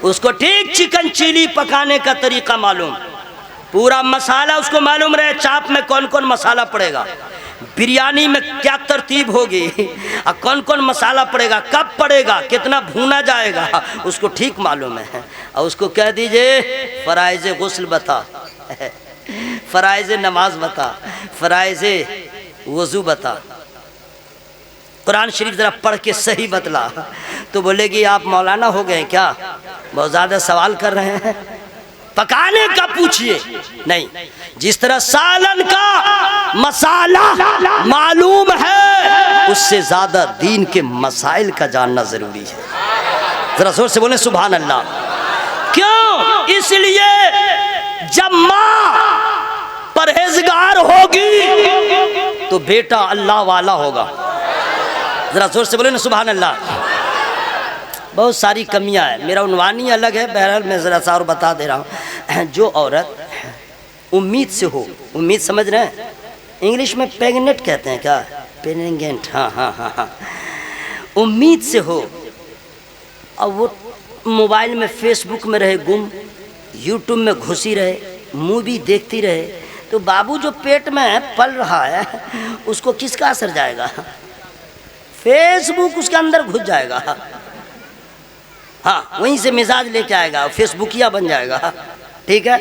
उसको ठीक चिकन चिली पकाने का तरीका मालूम, पूरा मसाला उसको मालूम रहे, चाप में कौन कौन मसाला पड़ेगा, बिरयानी में क्या तरतीब होगी और कौन कौन मसाला पड़ेगा, कब पड़ेगा, कितना भूना जाएगा, उसको ठीक मालूम है। और उसको कह दीजिए फराइज गुस्ल बता, फराइज नमाज बता, फराइज वजू बता, कुरान शरीफ जरा पढ़ के सही बतला, तो बोलेगी आप मौलाना हो गए क्या, बहुत ज़्यादा सवाल कर रहे हैं। पकाने का पूछिए नहीं, जिस तरह सालन का मसाला मालूम है उससे ज़्यादा दीन के मसाइल का जानना ज़रूरी है। जरा जोर से बोले सुभान अल्लाह। क्यों? इसलिए जब माँ परहेजगार होगी तो बेटा अल्लाह वाला होगा। जरा जोर से बोले ना सुभान अल्लाह। बहुत सारी कमियां हैं, मेरा उन्वान ही अलग है, बहरहाल मैं ज़रा सा और बता दे रहा हूँ। जो औरत उम्मीद से हो, उम्मीद समझ रहे हैं, इंग्लिश में प्रेग्नेंट कहते हैं क्या, प्रेग्नेंट, हाँ हाँ हाँ हाँ, उम्मीद से हो और वो मोबाइल में फेसबुक में रहे गुम, यूट्यूब में घुसी रहे, मूवी देखती रहे, तो बाबू जो पेट में पल रहा है उसको किसका असर जाएगा, फेसबुक उसके अंदर घुस जाएगा, हाँ वहीं से मिजाज लेके आएगा, फेसबुकिया बन जाएगा। ठीक है।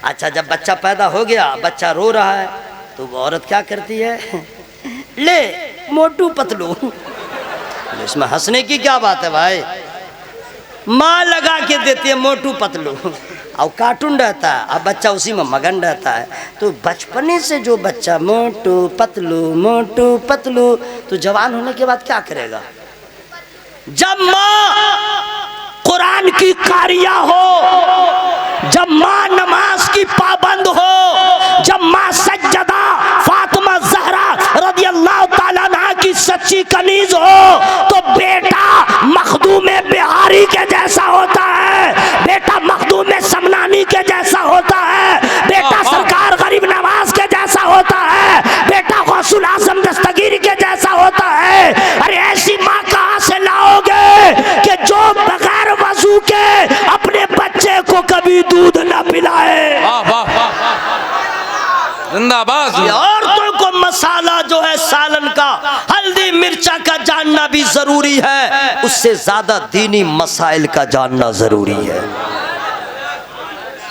अच्छा, जब बच्चा पैदा हो गया, बच्चा रो रहा है, तो वो औरत क्या करती है, ले मोटू पतलू, इसमें हंसने की क्या बात है भाई, माँ लगा के देती है मोटू पतलू, और कार्टून रहता है, अब बच्चा उसी में मगन रहता है। तो बचपने से जो बच्चा मोटू पतलू, तो जवान होने के बाद क्या करेगा, जब माँ कुरान की कारिया हो, जब माँ नमाज की पाबंद हो, जब माँ सज्जदा फातिमा ज़हरा रज़ियल्लाहु ताला अन्हा की सच्ची कनीज हो, तो बेटा मखदूम बिहारी के जैसा होता है, बेटा मखदूम समनानी के जैसा होता है, बेटा सरकार गरीब नवाज के जैसा होता है, बेटा गौसुल आज़म दस्तगीर के जैसा होता है। अरे ऐसी माँ कहाँ से लाओगे कि जो बगैर वजू के अपने बच्चे को कभी दूध न पिलाए। वाह वाह वाह, जिंदाबाद। औरतों को मसाला जो है सालन का, हल्दी मिर्चा का जानना भी जरूरी है, उससे ज्यादा दीनी मसाइल का जानना जरूरी है।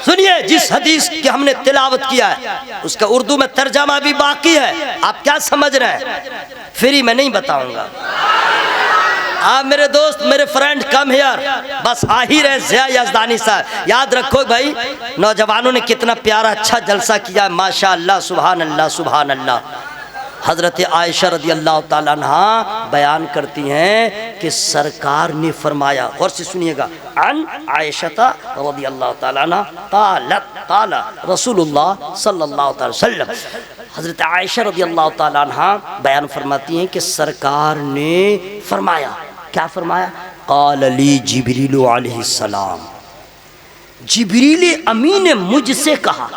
सुनिए, जिस हदीस की हमने तिलावत किया है उसका उर्दू में तर्जमा भी बाकी है, आप क्या समझ रहे हैं, फ्री में नहीं बताऊंगा। आप मेरे दोस्त, मेरे फ्रेंड, कम हियर, बस आ ही रहे ज़िया यज़दानी साहब। याद रखो भाई, नौजवानों ने कितना प्यारा अच्छा जलसा किया, माशाअल्लाह, सुभान अल्लाह, सुभान अल्लाह। हज़रत आयशा रज़ी अल्लाह ताला अन्हा बयान करती हैं कि सरकार ने फरमाया, गौर से सुनिएगा, अन आयशा रज़ी अल्लाह ताला अन्हा क़ालत क़ाला रसूलुल्लाह सल्लल्लाहु अलैहि वसल्लम। हज़रत आयशा रज़ी अल्लाह ताला अन्हा बयान फरमाती हैं कि सरकार ने फरमाया, क्या फरमाया? क़ाल ली जिब्रील अलैहिस्सलाम, जिब्रील अमीन ने मुझसे कहा।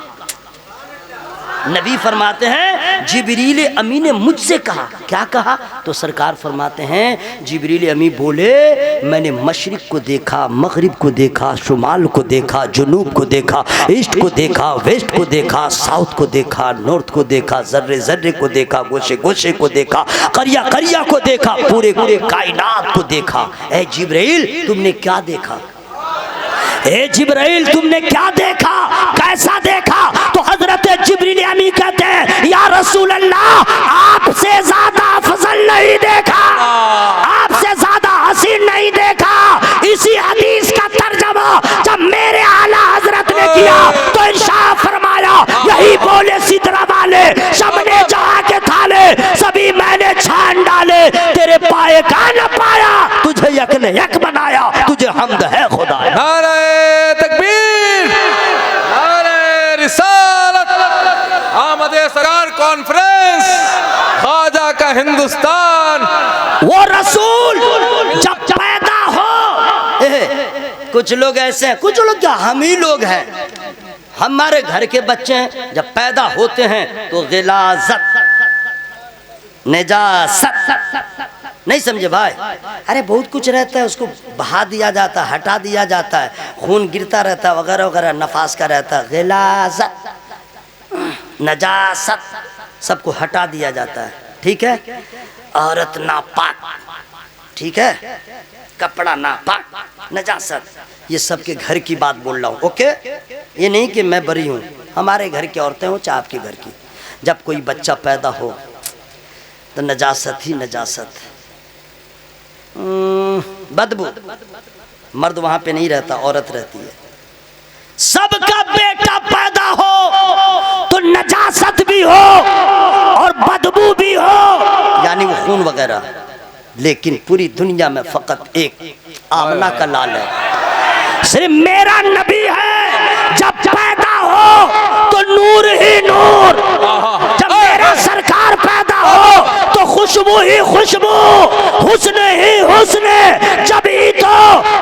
नबी फरमाते हैं जिब्रील अमीन ने मुझसे कहा। क्या कहा? तो सरकार फरमाते हैं जिब्रील अमी बोले, मैंने मशरिक को देखा, मगरिब को देखा, शुमाल को देखा, जुनूब को देखा, ईस्ट को देखा, वेस्ट को देखा, साउथ को देखा, नॉर्थ को देखा, जर्रे जर्रे को देखा, गोशे गोशे को देखा, करिया करिया को देखा, पूरे पूरे कायनात को देखा। ए जिब्रील तुमने क्या देखा? ए जिब्राइल तुमने क्या देखा, कैसा देखा? तो हजरत जिब्रील अमी कहते हैं, या रसूल अल्लाह, आपसे ज्यादा अफजल नहीं देखा, आपसे ज्यादा हसीन नहीं देखा। इसी हदीस का तर्जमा जब मेरे आला हजरत ने किया तो इरशाद फरमाया, यही बोले सिदरा वाले, सबने जहाँ के थाले सभी मैंने छान डाले, तेरे पाए का न पाया, तुझे यक ने यक बनाया, तुझे हमद है खुदा। नारे तकबीर, नारे रिसालत, आमदे सरकार कॉन्फ्रेंस, ख्वाजा का हिंदुस्तान। वो रसूल जब पैदा हो, कुछ लोग ऐसे हैं, कुछ लोग क्या, हम ही लोग हैं, हमारे घर के बच्चे हैं, जब पैदा होते हैं तो गिलाजत, निजासत, नहीं समझे भाई? अरे बहुत कुछ रहता है, उसको बहा दिया जाता है, हटा दिया जाता है, खून गिरता रहता है वगैरह वगैरह, नफास का रहता है, गिलाजत, नजासत, सबको हटा दिया जाता है। ठीक है? औरत नापाक, ठीक है, कपड़ा नापाक, नजासत, ये सबके घर की बात बोल रहा हूँ। ओके, ये नहीं कि मैं बरी हूँ, हमारे घर की औरतें हो चाहे आपके घर की, जब कोई बच्चा पैदा हो तो नजासत ही नजासत, बदबू, मर्द वहां पे नहीं रहता, औरत रहती है। सबका बेटा पैदा हो तो नजासत भी हो और बदबू भी हो, यानी वो खून वगैरह। लेकिन पूरी दुनिया में फकत एक आमना का लाल है, सिर्फ मेरा नबी है। जब पैदा हो तो नूर ही नूर, जब मेरा सरकार पैदा हो तो खुशबू ही खुशबू, हुस्न ही हुस्न। जब ही तो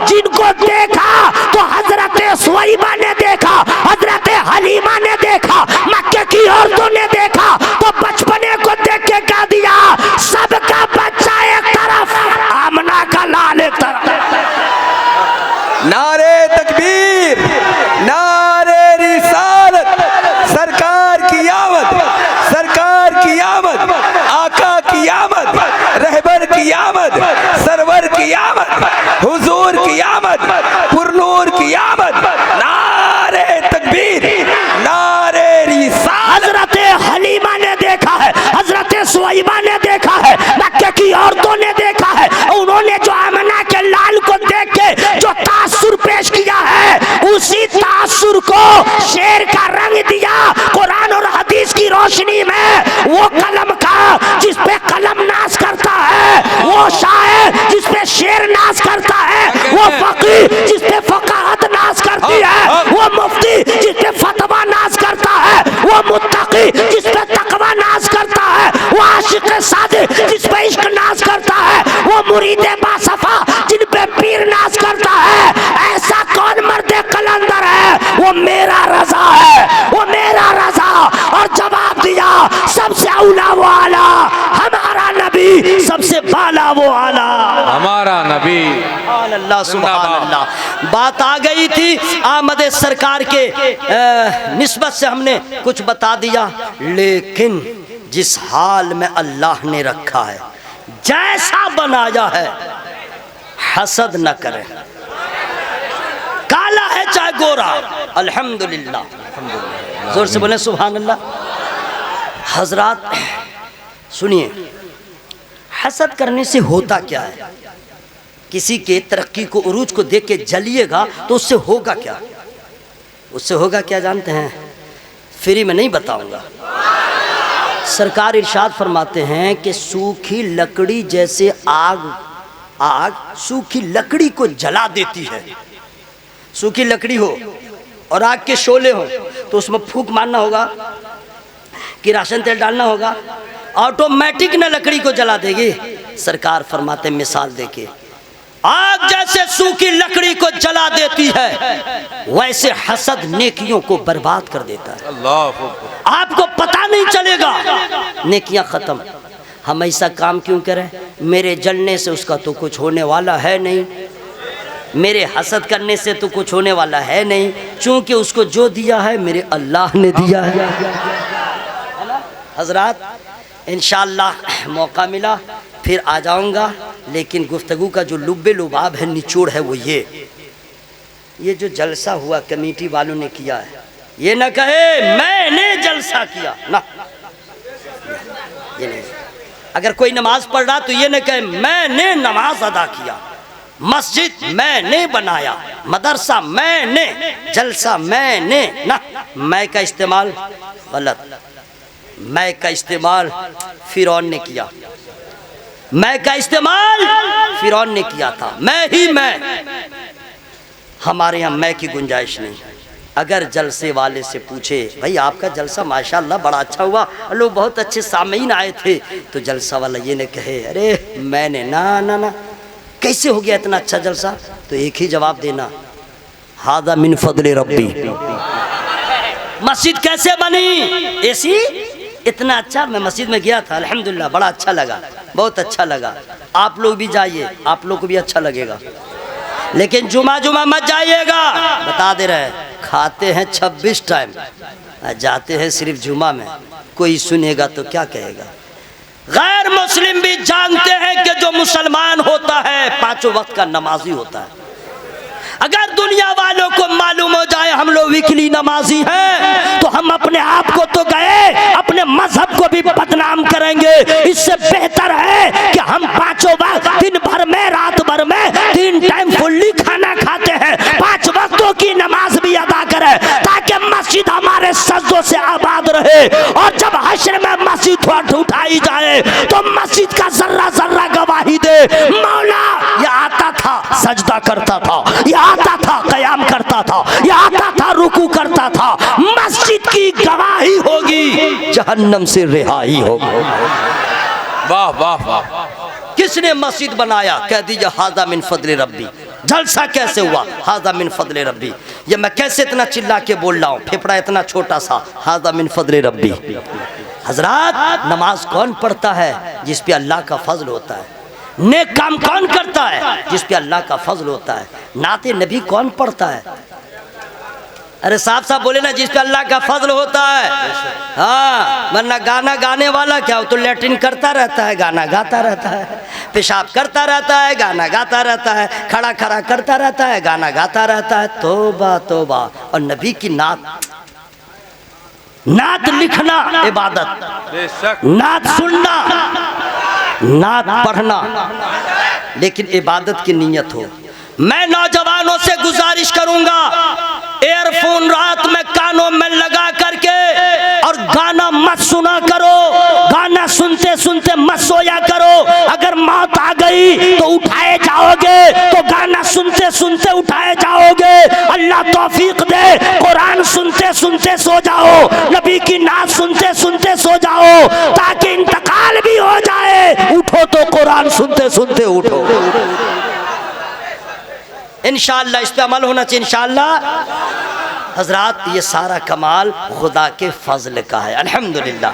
जिनको देखा तो हजरत सुवैबा ने देखा, हजरत हलीमा ने देखा, मक्के की औरतों ने देखा, तो बचपने को देख के कह दिया, सबका बच्चा एक तरफ, आमना का लाल एक तरफ। नारे तकबीर, नारे रिसालत, सरकार की आमद, सरकार की आमद, आका की आमद, रहबर की आमद, सरवर की आमद, हुजूर की आमद, पुरनूर की आमद। नारे तकबीर, नारे रिसालत। हजरत हलीमा ने देखा है, हजरत सुवैबा ने देखा है, मक्के की औरतों ने देखा है, उन्होंने जो आमना के लाल को देख के जो तासुर पेश किया है, उसी तासुर को शेर का रंग दिया कुरान और हदीस की रोशनी में। वो कलम का जिस पे कलम नाश करता है, वो शायर जिस पे शेर नाश करता है, वो फकीह जिस पे फकाहत नाश करती है, वो मुफ्ती जिस पे फतवा नाश करता है, वो मुत्तकी जिस पे तकवा नाश करता है, वो आशिक सादिक जिस पे इश्क नाश करता है, वो मुरीद बासफा जिन पे पीर नाश करता है। ऐसा कौन मर्द कलंदर है? वो मेरा रजा है, वो मेरा रजा। और जवाब दिया, सबसे औला वो आला, हमारा नबी, सबसे बाला वो आला, हमारा नबी। अल्लाह सुभान अल्लाह। बात आ गई थी आमद सरकार के निस्बत से हमने कुछ बता दिया, लेकिन जिस हाल में अल्लाह ने रखा है, जैसा बनाया है, हसद न करे, काला है चाहे गोरा, अल्हम्दुलिल्लाह, अल्हम्दुलिल्लाह, जोर से बोले सुभान अल्लाह। हजरात सुनिए, हसद करने से होता क्या है? किसी के तरक्की को, उरूज को देख के जलिएगा तो उससे होगा क्या? उससे होगा क्या जानते हैं? फ्री में नहीं बताऊंगा। सरकार इरशाद फरमाते हैं कि सूखी लकड़ी जैसे आग सूखी लकड़ी को जला देती है। सूखी लकड़ी हो और आग के शोले हो तो उसमें फूंक मारना होगा कि राशन तेल डालना होगा, ऑटोमेटिक न लकड़ी को जला देगी। सरकार फरमाते मिसाल देके, आग जैसे सूखी लकड़ी को जला देती है वैसे हसद नेकियों को बर्बाद कर देता है। अल्लाह, आपको पता नहीं चलेगा, नेकियां खत्म। हम ऐसा काम क्यों करें? मेरे जलने से उसका तो कुछ होने वाला है नहीं, मेरे हसद करने से तो कुछ होने वाला है नहीं, चूंकि उसको जो दिया है मेरे अल्लाह ने दिया है। हजरात, इंशाअल्लाह मौका मिला फिर आ जाऊंगा, लेकिन गुफ्तगू का जो लुब्बे लुबाब है, निचोड़ है, वो ये जो जलसा हुआ कमेटी वालों ने किया है, ये न कहे मैंने जलसा किया ना, ये नहीं। अगर कोई नमाज पढ़ रहा तो ये न कहे मैंने नमाज अदा किया, मस्जिद मैंने बनाया, मदरसा मैंने, जलसा मैंने ना। मैं का इस्तेमाल गलत, मैं का इस्तेमाल फिरौन ने किया, मैं का इस्तेमाल फिरौन ने किया था, मैं ही मैं। हमारे यहाँ मैं की गुंजाइश नहीं। अगर जलसे वाले से पूछे भाई आपका जलसा माशाल्लाह बड़ा अच्छा हुआ, लोग बहुत अच्छे सामीन आए थे, तो जलसा वाला ये न कहे अरे मैंने ना ना ना, कैसे हो गया इतना अच्छा जलसा? तो एक ही जवाब देना, हादा मिन फदले रब्बी। मस्जिद कैसे बनी? एसी इतना अच्छा, मैं मस्जिद में गया था अल्हम्दुलिल्लाह, बड़ा अच्छा लगा, बहुत अच्छा लगा। आप लोग भी जाइए, आप लोग को भी अच्छा लगेगा, लेकिन जुमा मत जाइएगा, बता दे रहे हैं। खाते हैं 26 टाइम, जाते हैं सिर्फ जुमा में। कोई सुनेगा तो क्या कहेगा? गैर मुस्लिम भी जानते हैं कि जो मुसलमान होता है 5 वक्त का नमाजी होता है। अगर दुनिया वालों को मालूम हो जाए हम लोग विकली नमाजी हैं, तो हम अपने आप को तो गए, अपने मजहब को भी बदनाम करेंगे। इससे बेहतर है कि हम 5 वक्त दिन भर में, रात भर में 3 टाइम फुल्ली खाना खाते हैं, 5 वक्तों की नमाज भी अदा करें, ताकि मस्जिद हमारे सजदों से आबाद रहे। और जब हश्र में मस्जिद उठाई जाए तो मस्जिद का जर्रा जर्रा गवाही दे, मौला ये आता था सजदा करता था, ये आता था कयाम करता था, ये आता था रुकू करता था। मस्जिद की गवाही होगी, जहन्नम से रिहाई होगी। वाह वाह वाह। किसने मस्जिद बनाया? कह दीजिए हादा मिन फदले रब्बी। जलसा कैसे हुआ? हादा मिन फदले रब्बी। ये मैं कैसे इतना चिल्ला के बोल रहा हूँ, फेफड़ा इतना छोटा सा, हादा मिन फदले रब्बी। हजरात, नमाज कौन पढ़ता है? जिस पे अल्लाह का फजल होता है। नेक काम कौन करता है? जिस पे अल्लाह का फजल होता है। नाते नबी कौन पढ़ता है? अरे साफ साफ बोले ना, जिस पे अल्लाह का फजल होता है। हाँ, वरना गाना गाने वाला क्या हो, तो लैट्रिन करता रहता है, गाना गाता रहता है, पेशाब करता रहता है, गाना गाता रहता है, खड़ा खड़ा करता रहता है, गाना गाता रहता है। तौबा तौबा। और नबी की नात लिखना इबादत, नात सुनना, नात पढ़ना, लेकिन इबादत की नीयत हो। मैं नौजवानों से गुजारिश करूंगा, एयरफोन रात में कानों में लगा करके और गाना मत सुना करो, गाना सुनते सुनते मत सोया करो। अगर मौत आ गई तो उठाए जाओगे, तो गाना सुनते सुनते उठाए जाओगे। अल्लाह तौफीक दे, कुरान सुनते सुनते सो जाओ, नबी की नात सुनते सुनते सो जाओ, ताकि इंतकाल भी हो जाए, उठो तो कुरान सुनते सुनते उठो। इंशाअल्लाह इस पे अमल होना चाहिए इंशाअल्लाह। हजरात, ये सारा कमाल खुदा के फजल का है, अल्हम्दुलिल्लाह।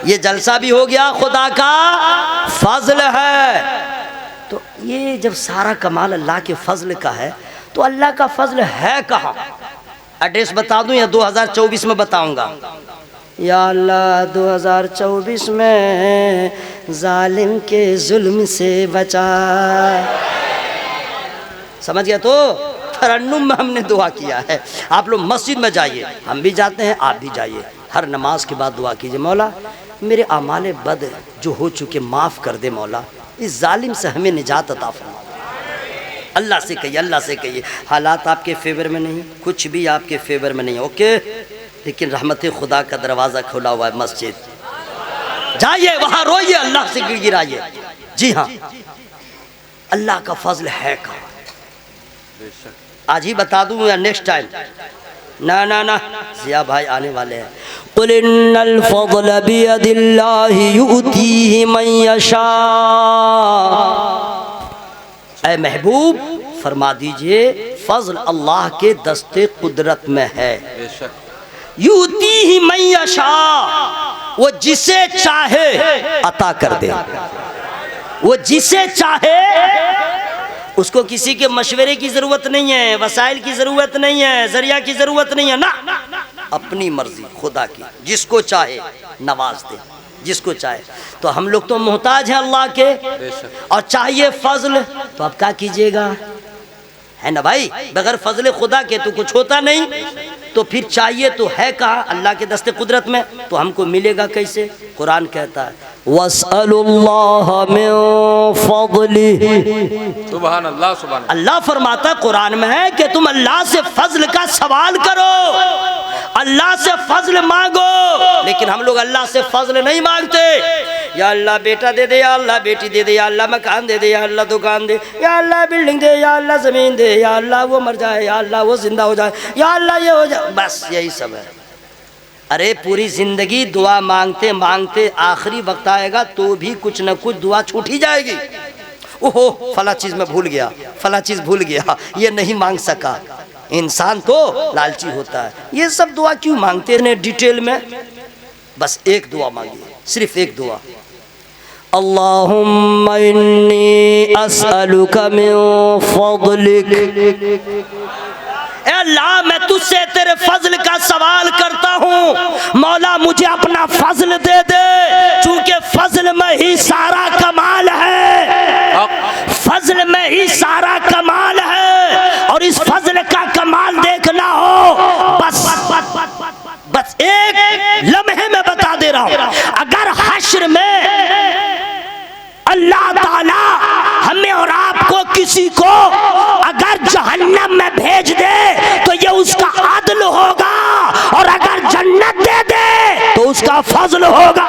ये जलसा भी हो गया, खुदा का फजल है। तो ये जब सारा कमाल अल्लाह के फजल का है, तो अल्लाह का फजल है कहाँ? एड्रेस बता दूं या 2024 में बताऊंगा? या अल्लाह 2024 में जालिम के जुल्म से बचा। समझ गया? तो तरन्नुम में हमने दुआ किया है। आप लोग मस्जिद में जाइए, हम भी जाते हैं, आप भी जाइए। हर नमाज के बाद दुआ कीजिए, मौला मेरे अमाले बद जो हो चुके माफ़ कर दे, मौला इस जालिम से हमें निजात अता फरमा। अल्लाह से कहिए, अल्लाह से कहिए। हालात आपके फेवर में नहीं, कुछ भी आपके फेवर में नहीं, ओके, लेकिन रहमत खुदा का दरवाज़ा खुला हुआ है मस्जिद, जाइए वहाँ रोइए, अल्लाह से गिड़गिड़ाइए। जी हाँ, अल्लाह का फजल है कहाँ? आज ही बता दूं या नेक्स्ट टाइम? ना ना ना, जिया भाई आने वाले हैं। कुल इन्नल फज़ल बियदिल्लाहि युतीहि मन यशा। ऐ महबूब फरमा दीजिए, फजल अल्लाह के दस्ते कुदरत में है। युतीहि मन यशा, वो जिसे चाहे अता कर दे, वो जिसे चाहे। उसको किसी के मशवरे की जरूरत नहीं है, वसाइल की जरूरत नहीं है, जरिया की जरूरत नहीं है ना, अपनी मर्जी खुदा की, जिसको चाहे नवाज दे, जिसको चाहे। तो हम लोग तो मोहताज हैं अल्लाह के, और चाहिए फजल, तो अब क्या कीजिएगा, है ना भाई? बगैर फजल खुदा के तो कुछ होता नहीं, तो फिर चाहिए तो है कहाँ? अल्लाह के दस्ते कुदरत में, तो हमको मिलेगा कैसे? कुरान कहता है वस्अलुल्लाह मिन फज़लिही। सुभान अल्लाह, सुभान अल्लाह। अल्लाह फरमाता कुरान में है कि तुम अल्लाह से फजल का सवाल करो, अल्लाह से फजल मांगो। लेकिन हम लोग अल्लाह से फजल नहीं मांगते। या अल्लाह बेटा दे दे, या अल्लाह बेटी दे दे, या अल्लाह मकान दे दे, या अल्लाह दुकान दे, या अल्लाह बिल्डिंग दे, या अल्लाह जमीन दे, या अल्लाह वो मर जाए, या अल्लाह वो जिंदा हो जाए, या अल्लाह ये हो जाए, बस यही सब है। अरे पूरी जिंदगी दुआ मांगते मांगते आखिरी वक्त आएगा तो भी कुछ न कुछ दुआ छूट ही जाएगी। ओहो फला चीज़ में भूल गया, फला चीज़ भूल गया, ये नहीं मांग सका। इंसान तो लालची होता है। ये सब दुआ क्यों मांगते हैं डिटेल में? बस एक दुआ मांगिए, सिर्फ एक दुआ, अल्लाहुम्मा इन्नी अस्अलुका मिन फज़लिक। अल्लाह मैं तुझसे तेरे फजल का सवाल करता हूँ, मौला मुझे अपना फजल दे दे, चूंकि फजल में ही सारा कमाल है, फजल में ही सारा कमाल है। और इस फजल का कमाल देखना हो, बस बस एक लम्हे में बता दे रहा हूँ, अगर हश्र में अल्लाह ताला हमें और आपको किसी को अगर जहन्नम में भेज दे तो ये उसका आदल होगा, और अगर जन्नत दे दे तो उसका फजल होगा।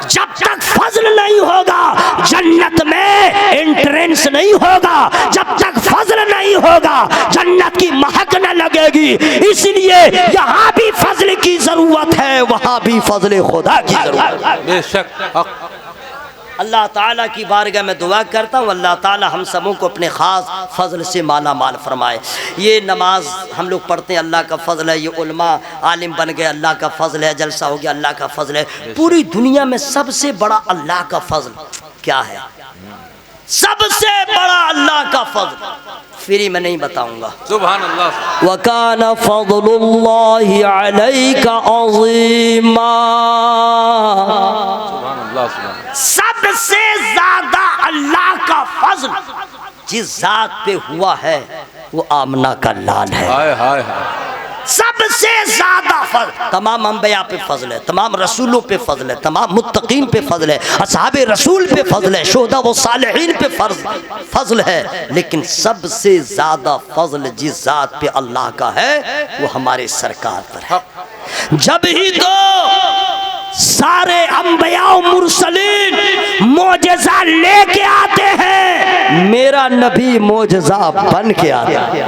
जब तक फजल नहीं होगा जन्नत में एंट्रेंस नहीं होगा, जब तक फजल नहीं होगा जन्नत की महक न लगेगी। इसलिए यहाँ भी फजल की जरूरत है, वहाँ भी फजल खुदा की जरूरत है। बेशक अल्लाह ताला की बारगाह में दुआ करता हूँ, अल्लाह ताला हम सबों को अपने ख़ास फ़ज़ल से माला माल फरमाए। ये नमाज हम लोग पढ़ते हैं, अल्लाह का फ़ज़ल है। ये उलमा आलिम बन गए, अल्लाह का फ़ज़ल है। जलसा हो गया, अल्लाह का फ़ज़ल है। पूरी दुनिया में सबसे बड़ा अल्लाह का फ़ज़ल क्या है? सबसे बड़ा अल्लाह का फ़ज़ल फ्री में नहीं बताऊँगा। सुभान अल्लाह। वकाना फ़ज़लुल्लाहि अलैका अज़ीमा। सबसे ज्यादा अल्लाह का फजल जिस जात पे हुआ है वो आमना का लाल है। हाय हाय हाय। सबसे ज्यादा फजल तमाम अंबिया पे फजल है, तमाम रसूलों पे फजल है, तमाम मुत्तकीन पे फजल है, असहाबे रसूल पे फजल है, शुहदा व सालिहीन पे फजल है। लेकिन सबसे ज्यादा फजल जिस जात पे अल्लाह का है वो हमारे सरकार पर है। जब ही तो सारे अंबिया मुरसलीन मोजज़ा लेके आते हैं, मेरा नबी मोजज़ा बन के आता है।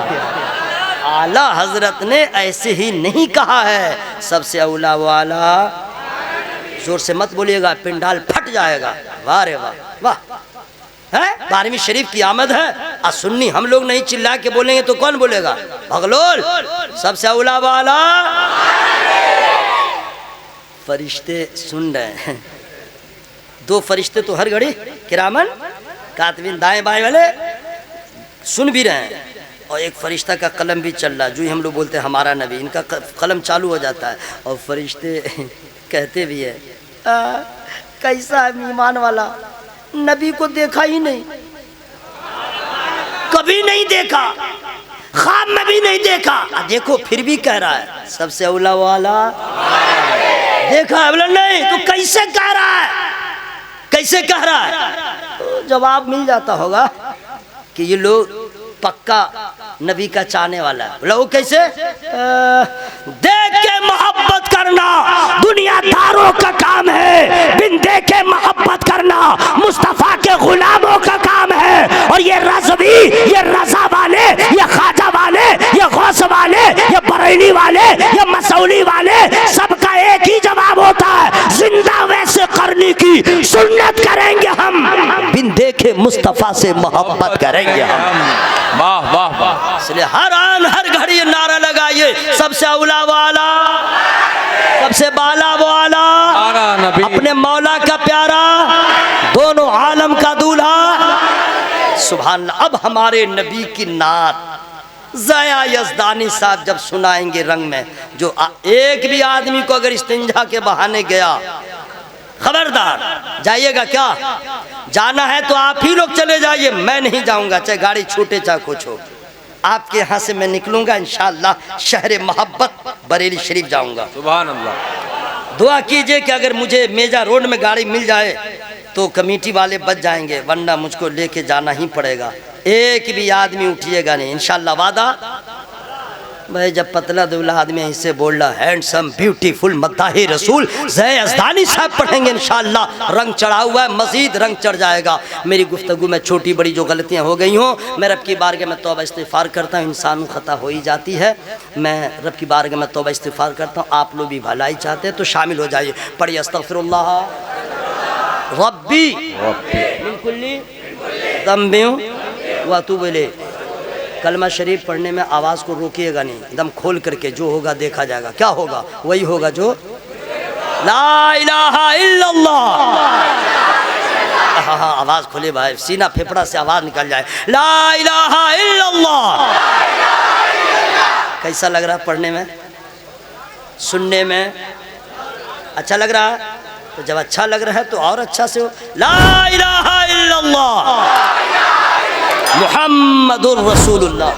आला हजरत ने ऐसे ही नहीं कहा है, सबसे औला वाला। जोर से मत बोलिएगा, पिंडाल फट जाएगा। वाह रे वाह वाह है। 12वीं शरीफ की आमद है, और सुन्नी हम लोग नहीं चिल्ला के बोलेंगे तो कौन बोलेगा? भगलोल। सबसे औला वाला। फरिश्ते सुन रहे हैं, 2 फरिश्ते तो हर घड़ी किरामन कातिबिन दाएं बाएं वाले सुन भी रहे हैं, और एक फरिश्ता का कलम भी चल रहा है। जो ही हम लोग बोलते हैं हमारा नबी, इनका कलम चालू हो जाता है, और फरिश्ते कहते भी है कैसा है ईमान वाला, नबी को देखा ही नहीं, कभी नहीं देखा, ख्वाब में भी नहीं देखा। देखो फिर भी कह रहा है सबसे औला वाला। देखा है बोला नहीं, तो कैसे कह रहा है, कैसे कह रहा है? तो जवाब मिल जाता होगा कि ये लोग पक्का नबी का चाहने वाला है। बोला वो कैसे? देख के मोहब्बत करना दुनियादारों का काम है, बिन देखे मोहब्बत करना मुस्तफा के गुलामों का काम है। और ये रज़वी, ये रज़ा वाले, ये ख्वाजा वाले, ये गौस वाले, ये बरेली वाले, ये मसौली वाले, सबका एक ही जवाब होता है, जिंदा वैसे करने की सुन्नत करेंगे हम, बिन देखे मुस्तफा से मोहब्बत करेंगे हम। वाह वाह वाह। इसलिए हर आन हर घड़ी नारा लगाइए, सबसे औला वाला, सबसे बाला वाला, नबी, अपने मौला का प्यारा, दोनों आलम का दूल्हा। सुभान अल्लाह। अब हमारे नबी की नात ज़या यज़दानी साहब जब सुनाएंगे रंग में, जो एक भी आदमी को अगर इस्तिंजा के बहाने गया, खबरदार जाइएगा, क्या जाना है तो आप ही लोग चले जाइए, मैं नहीं जाऊंगा, चाहे गाड़ी छूटे चाहे कुछ हो। आपके यहाँ से मैं निकलूंगा इंशाअल्लाह शहर मोहब्बत बरेली शरीफ जाऊंगा। सुभान अल्लाह। दुआ कीजिए कि अगर मुझे मेजा रोड में गाड़ी मिल जाए तो कमेटी वाले बच जाएंगे, वरना मुझको लेके जाना ही पड़ेगा। एक भी आदमी उठिएगा नहीं इंशाअल्लाह, वादा। भाई जब पतला दुबला आदमी इससे बोल रहा, हैंडसम ब्यूटीफुल मद्दाही रसूल ज़या यज़दानी साहब पढ़ेंगे इंशाअल्लाह, रंग चढ़ा हुआ है, मज़ीद रंग चढ़ जाएगा। मेरी गुफ्तगू में छोटी बड़ी जो गलतियां हो गई हों, मैं रब की बारगाह में तौबा इस्तिग़फ़ार करता हूँ। इंसान खता हो ही जाती है, मैं रब की बारगाह में तौबा इस्तिग़फ़ार करता हूँ। आप लोग भी भलाई चाहते हैं तो शामिल हो जाइए, पढ़िए अस्तग़फ़िरुल्लाह रब्बी मिन कुल्ली ज़ंबिन व अतूबु इलैह। कलमा शरीफ पढ़ने में आवाज़ को रोकिएगा नहीं, एकदम खोल करके, जो होगा देखा जाएगा, क्या होगा वही होगा जो ला इलाहा इल्लल्लाह। हाँ हाँ आवाज़ खोले भाई, सीना फेफड़ा से आवाज़ निकल जाए, ला इलाहा इल्लल्लाह। कैसा लग रहा है पढ़ने में, सुनने में अच्छा लग रहा है? तो जब अच्छा लग रहा है तो और अच्छा से हो, ला इलाहा इल्लल्लाह मुहम्मदुर रसूलुल्लाह।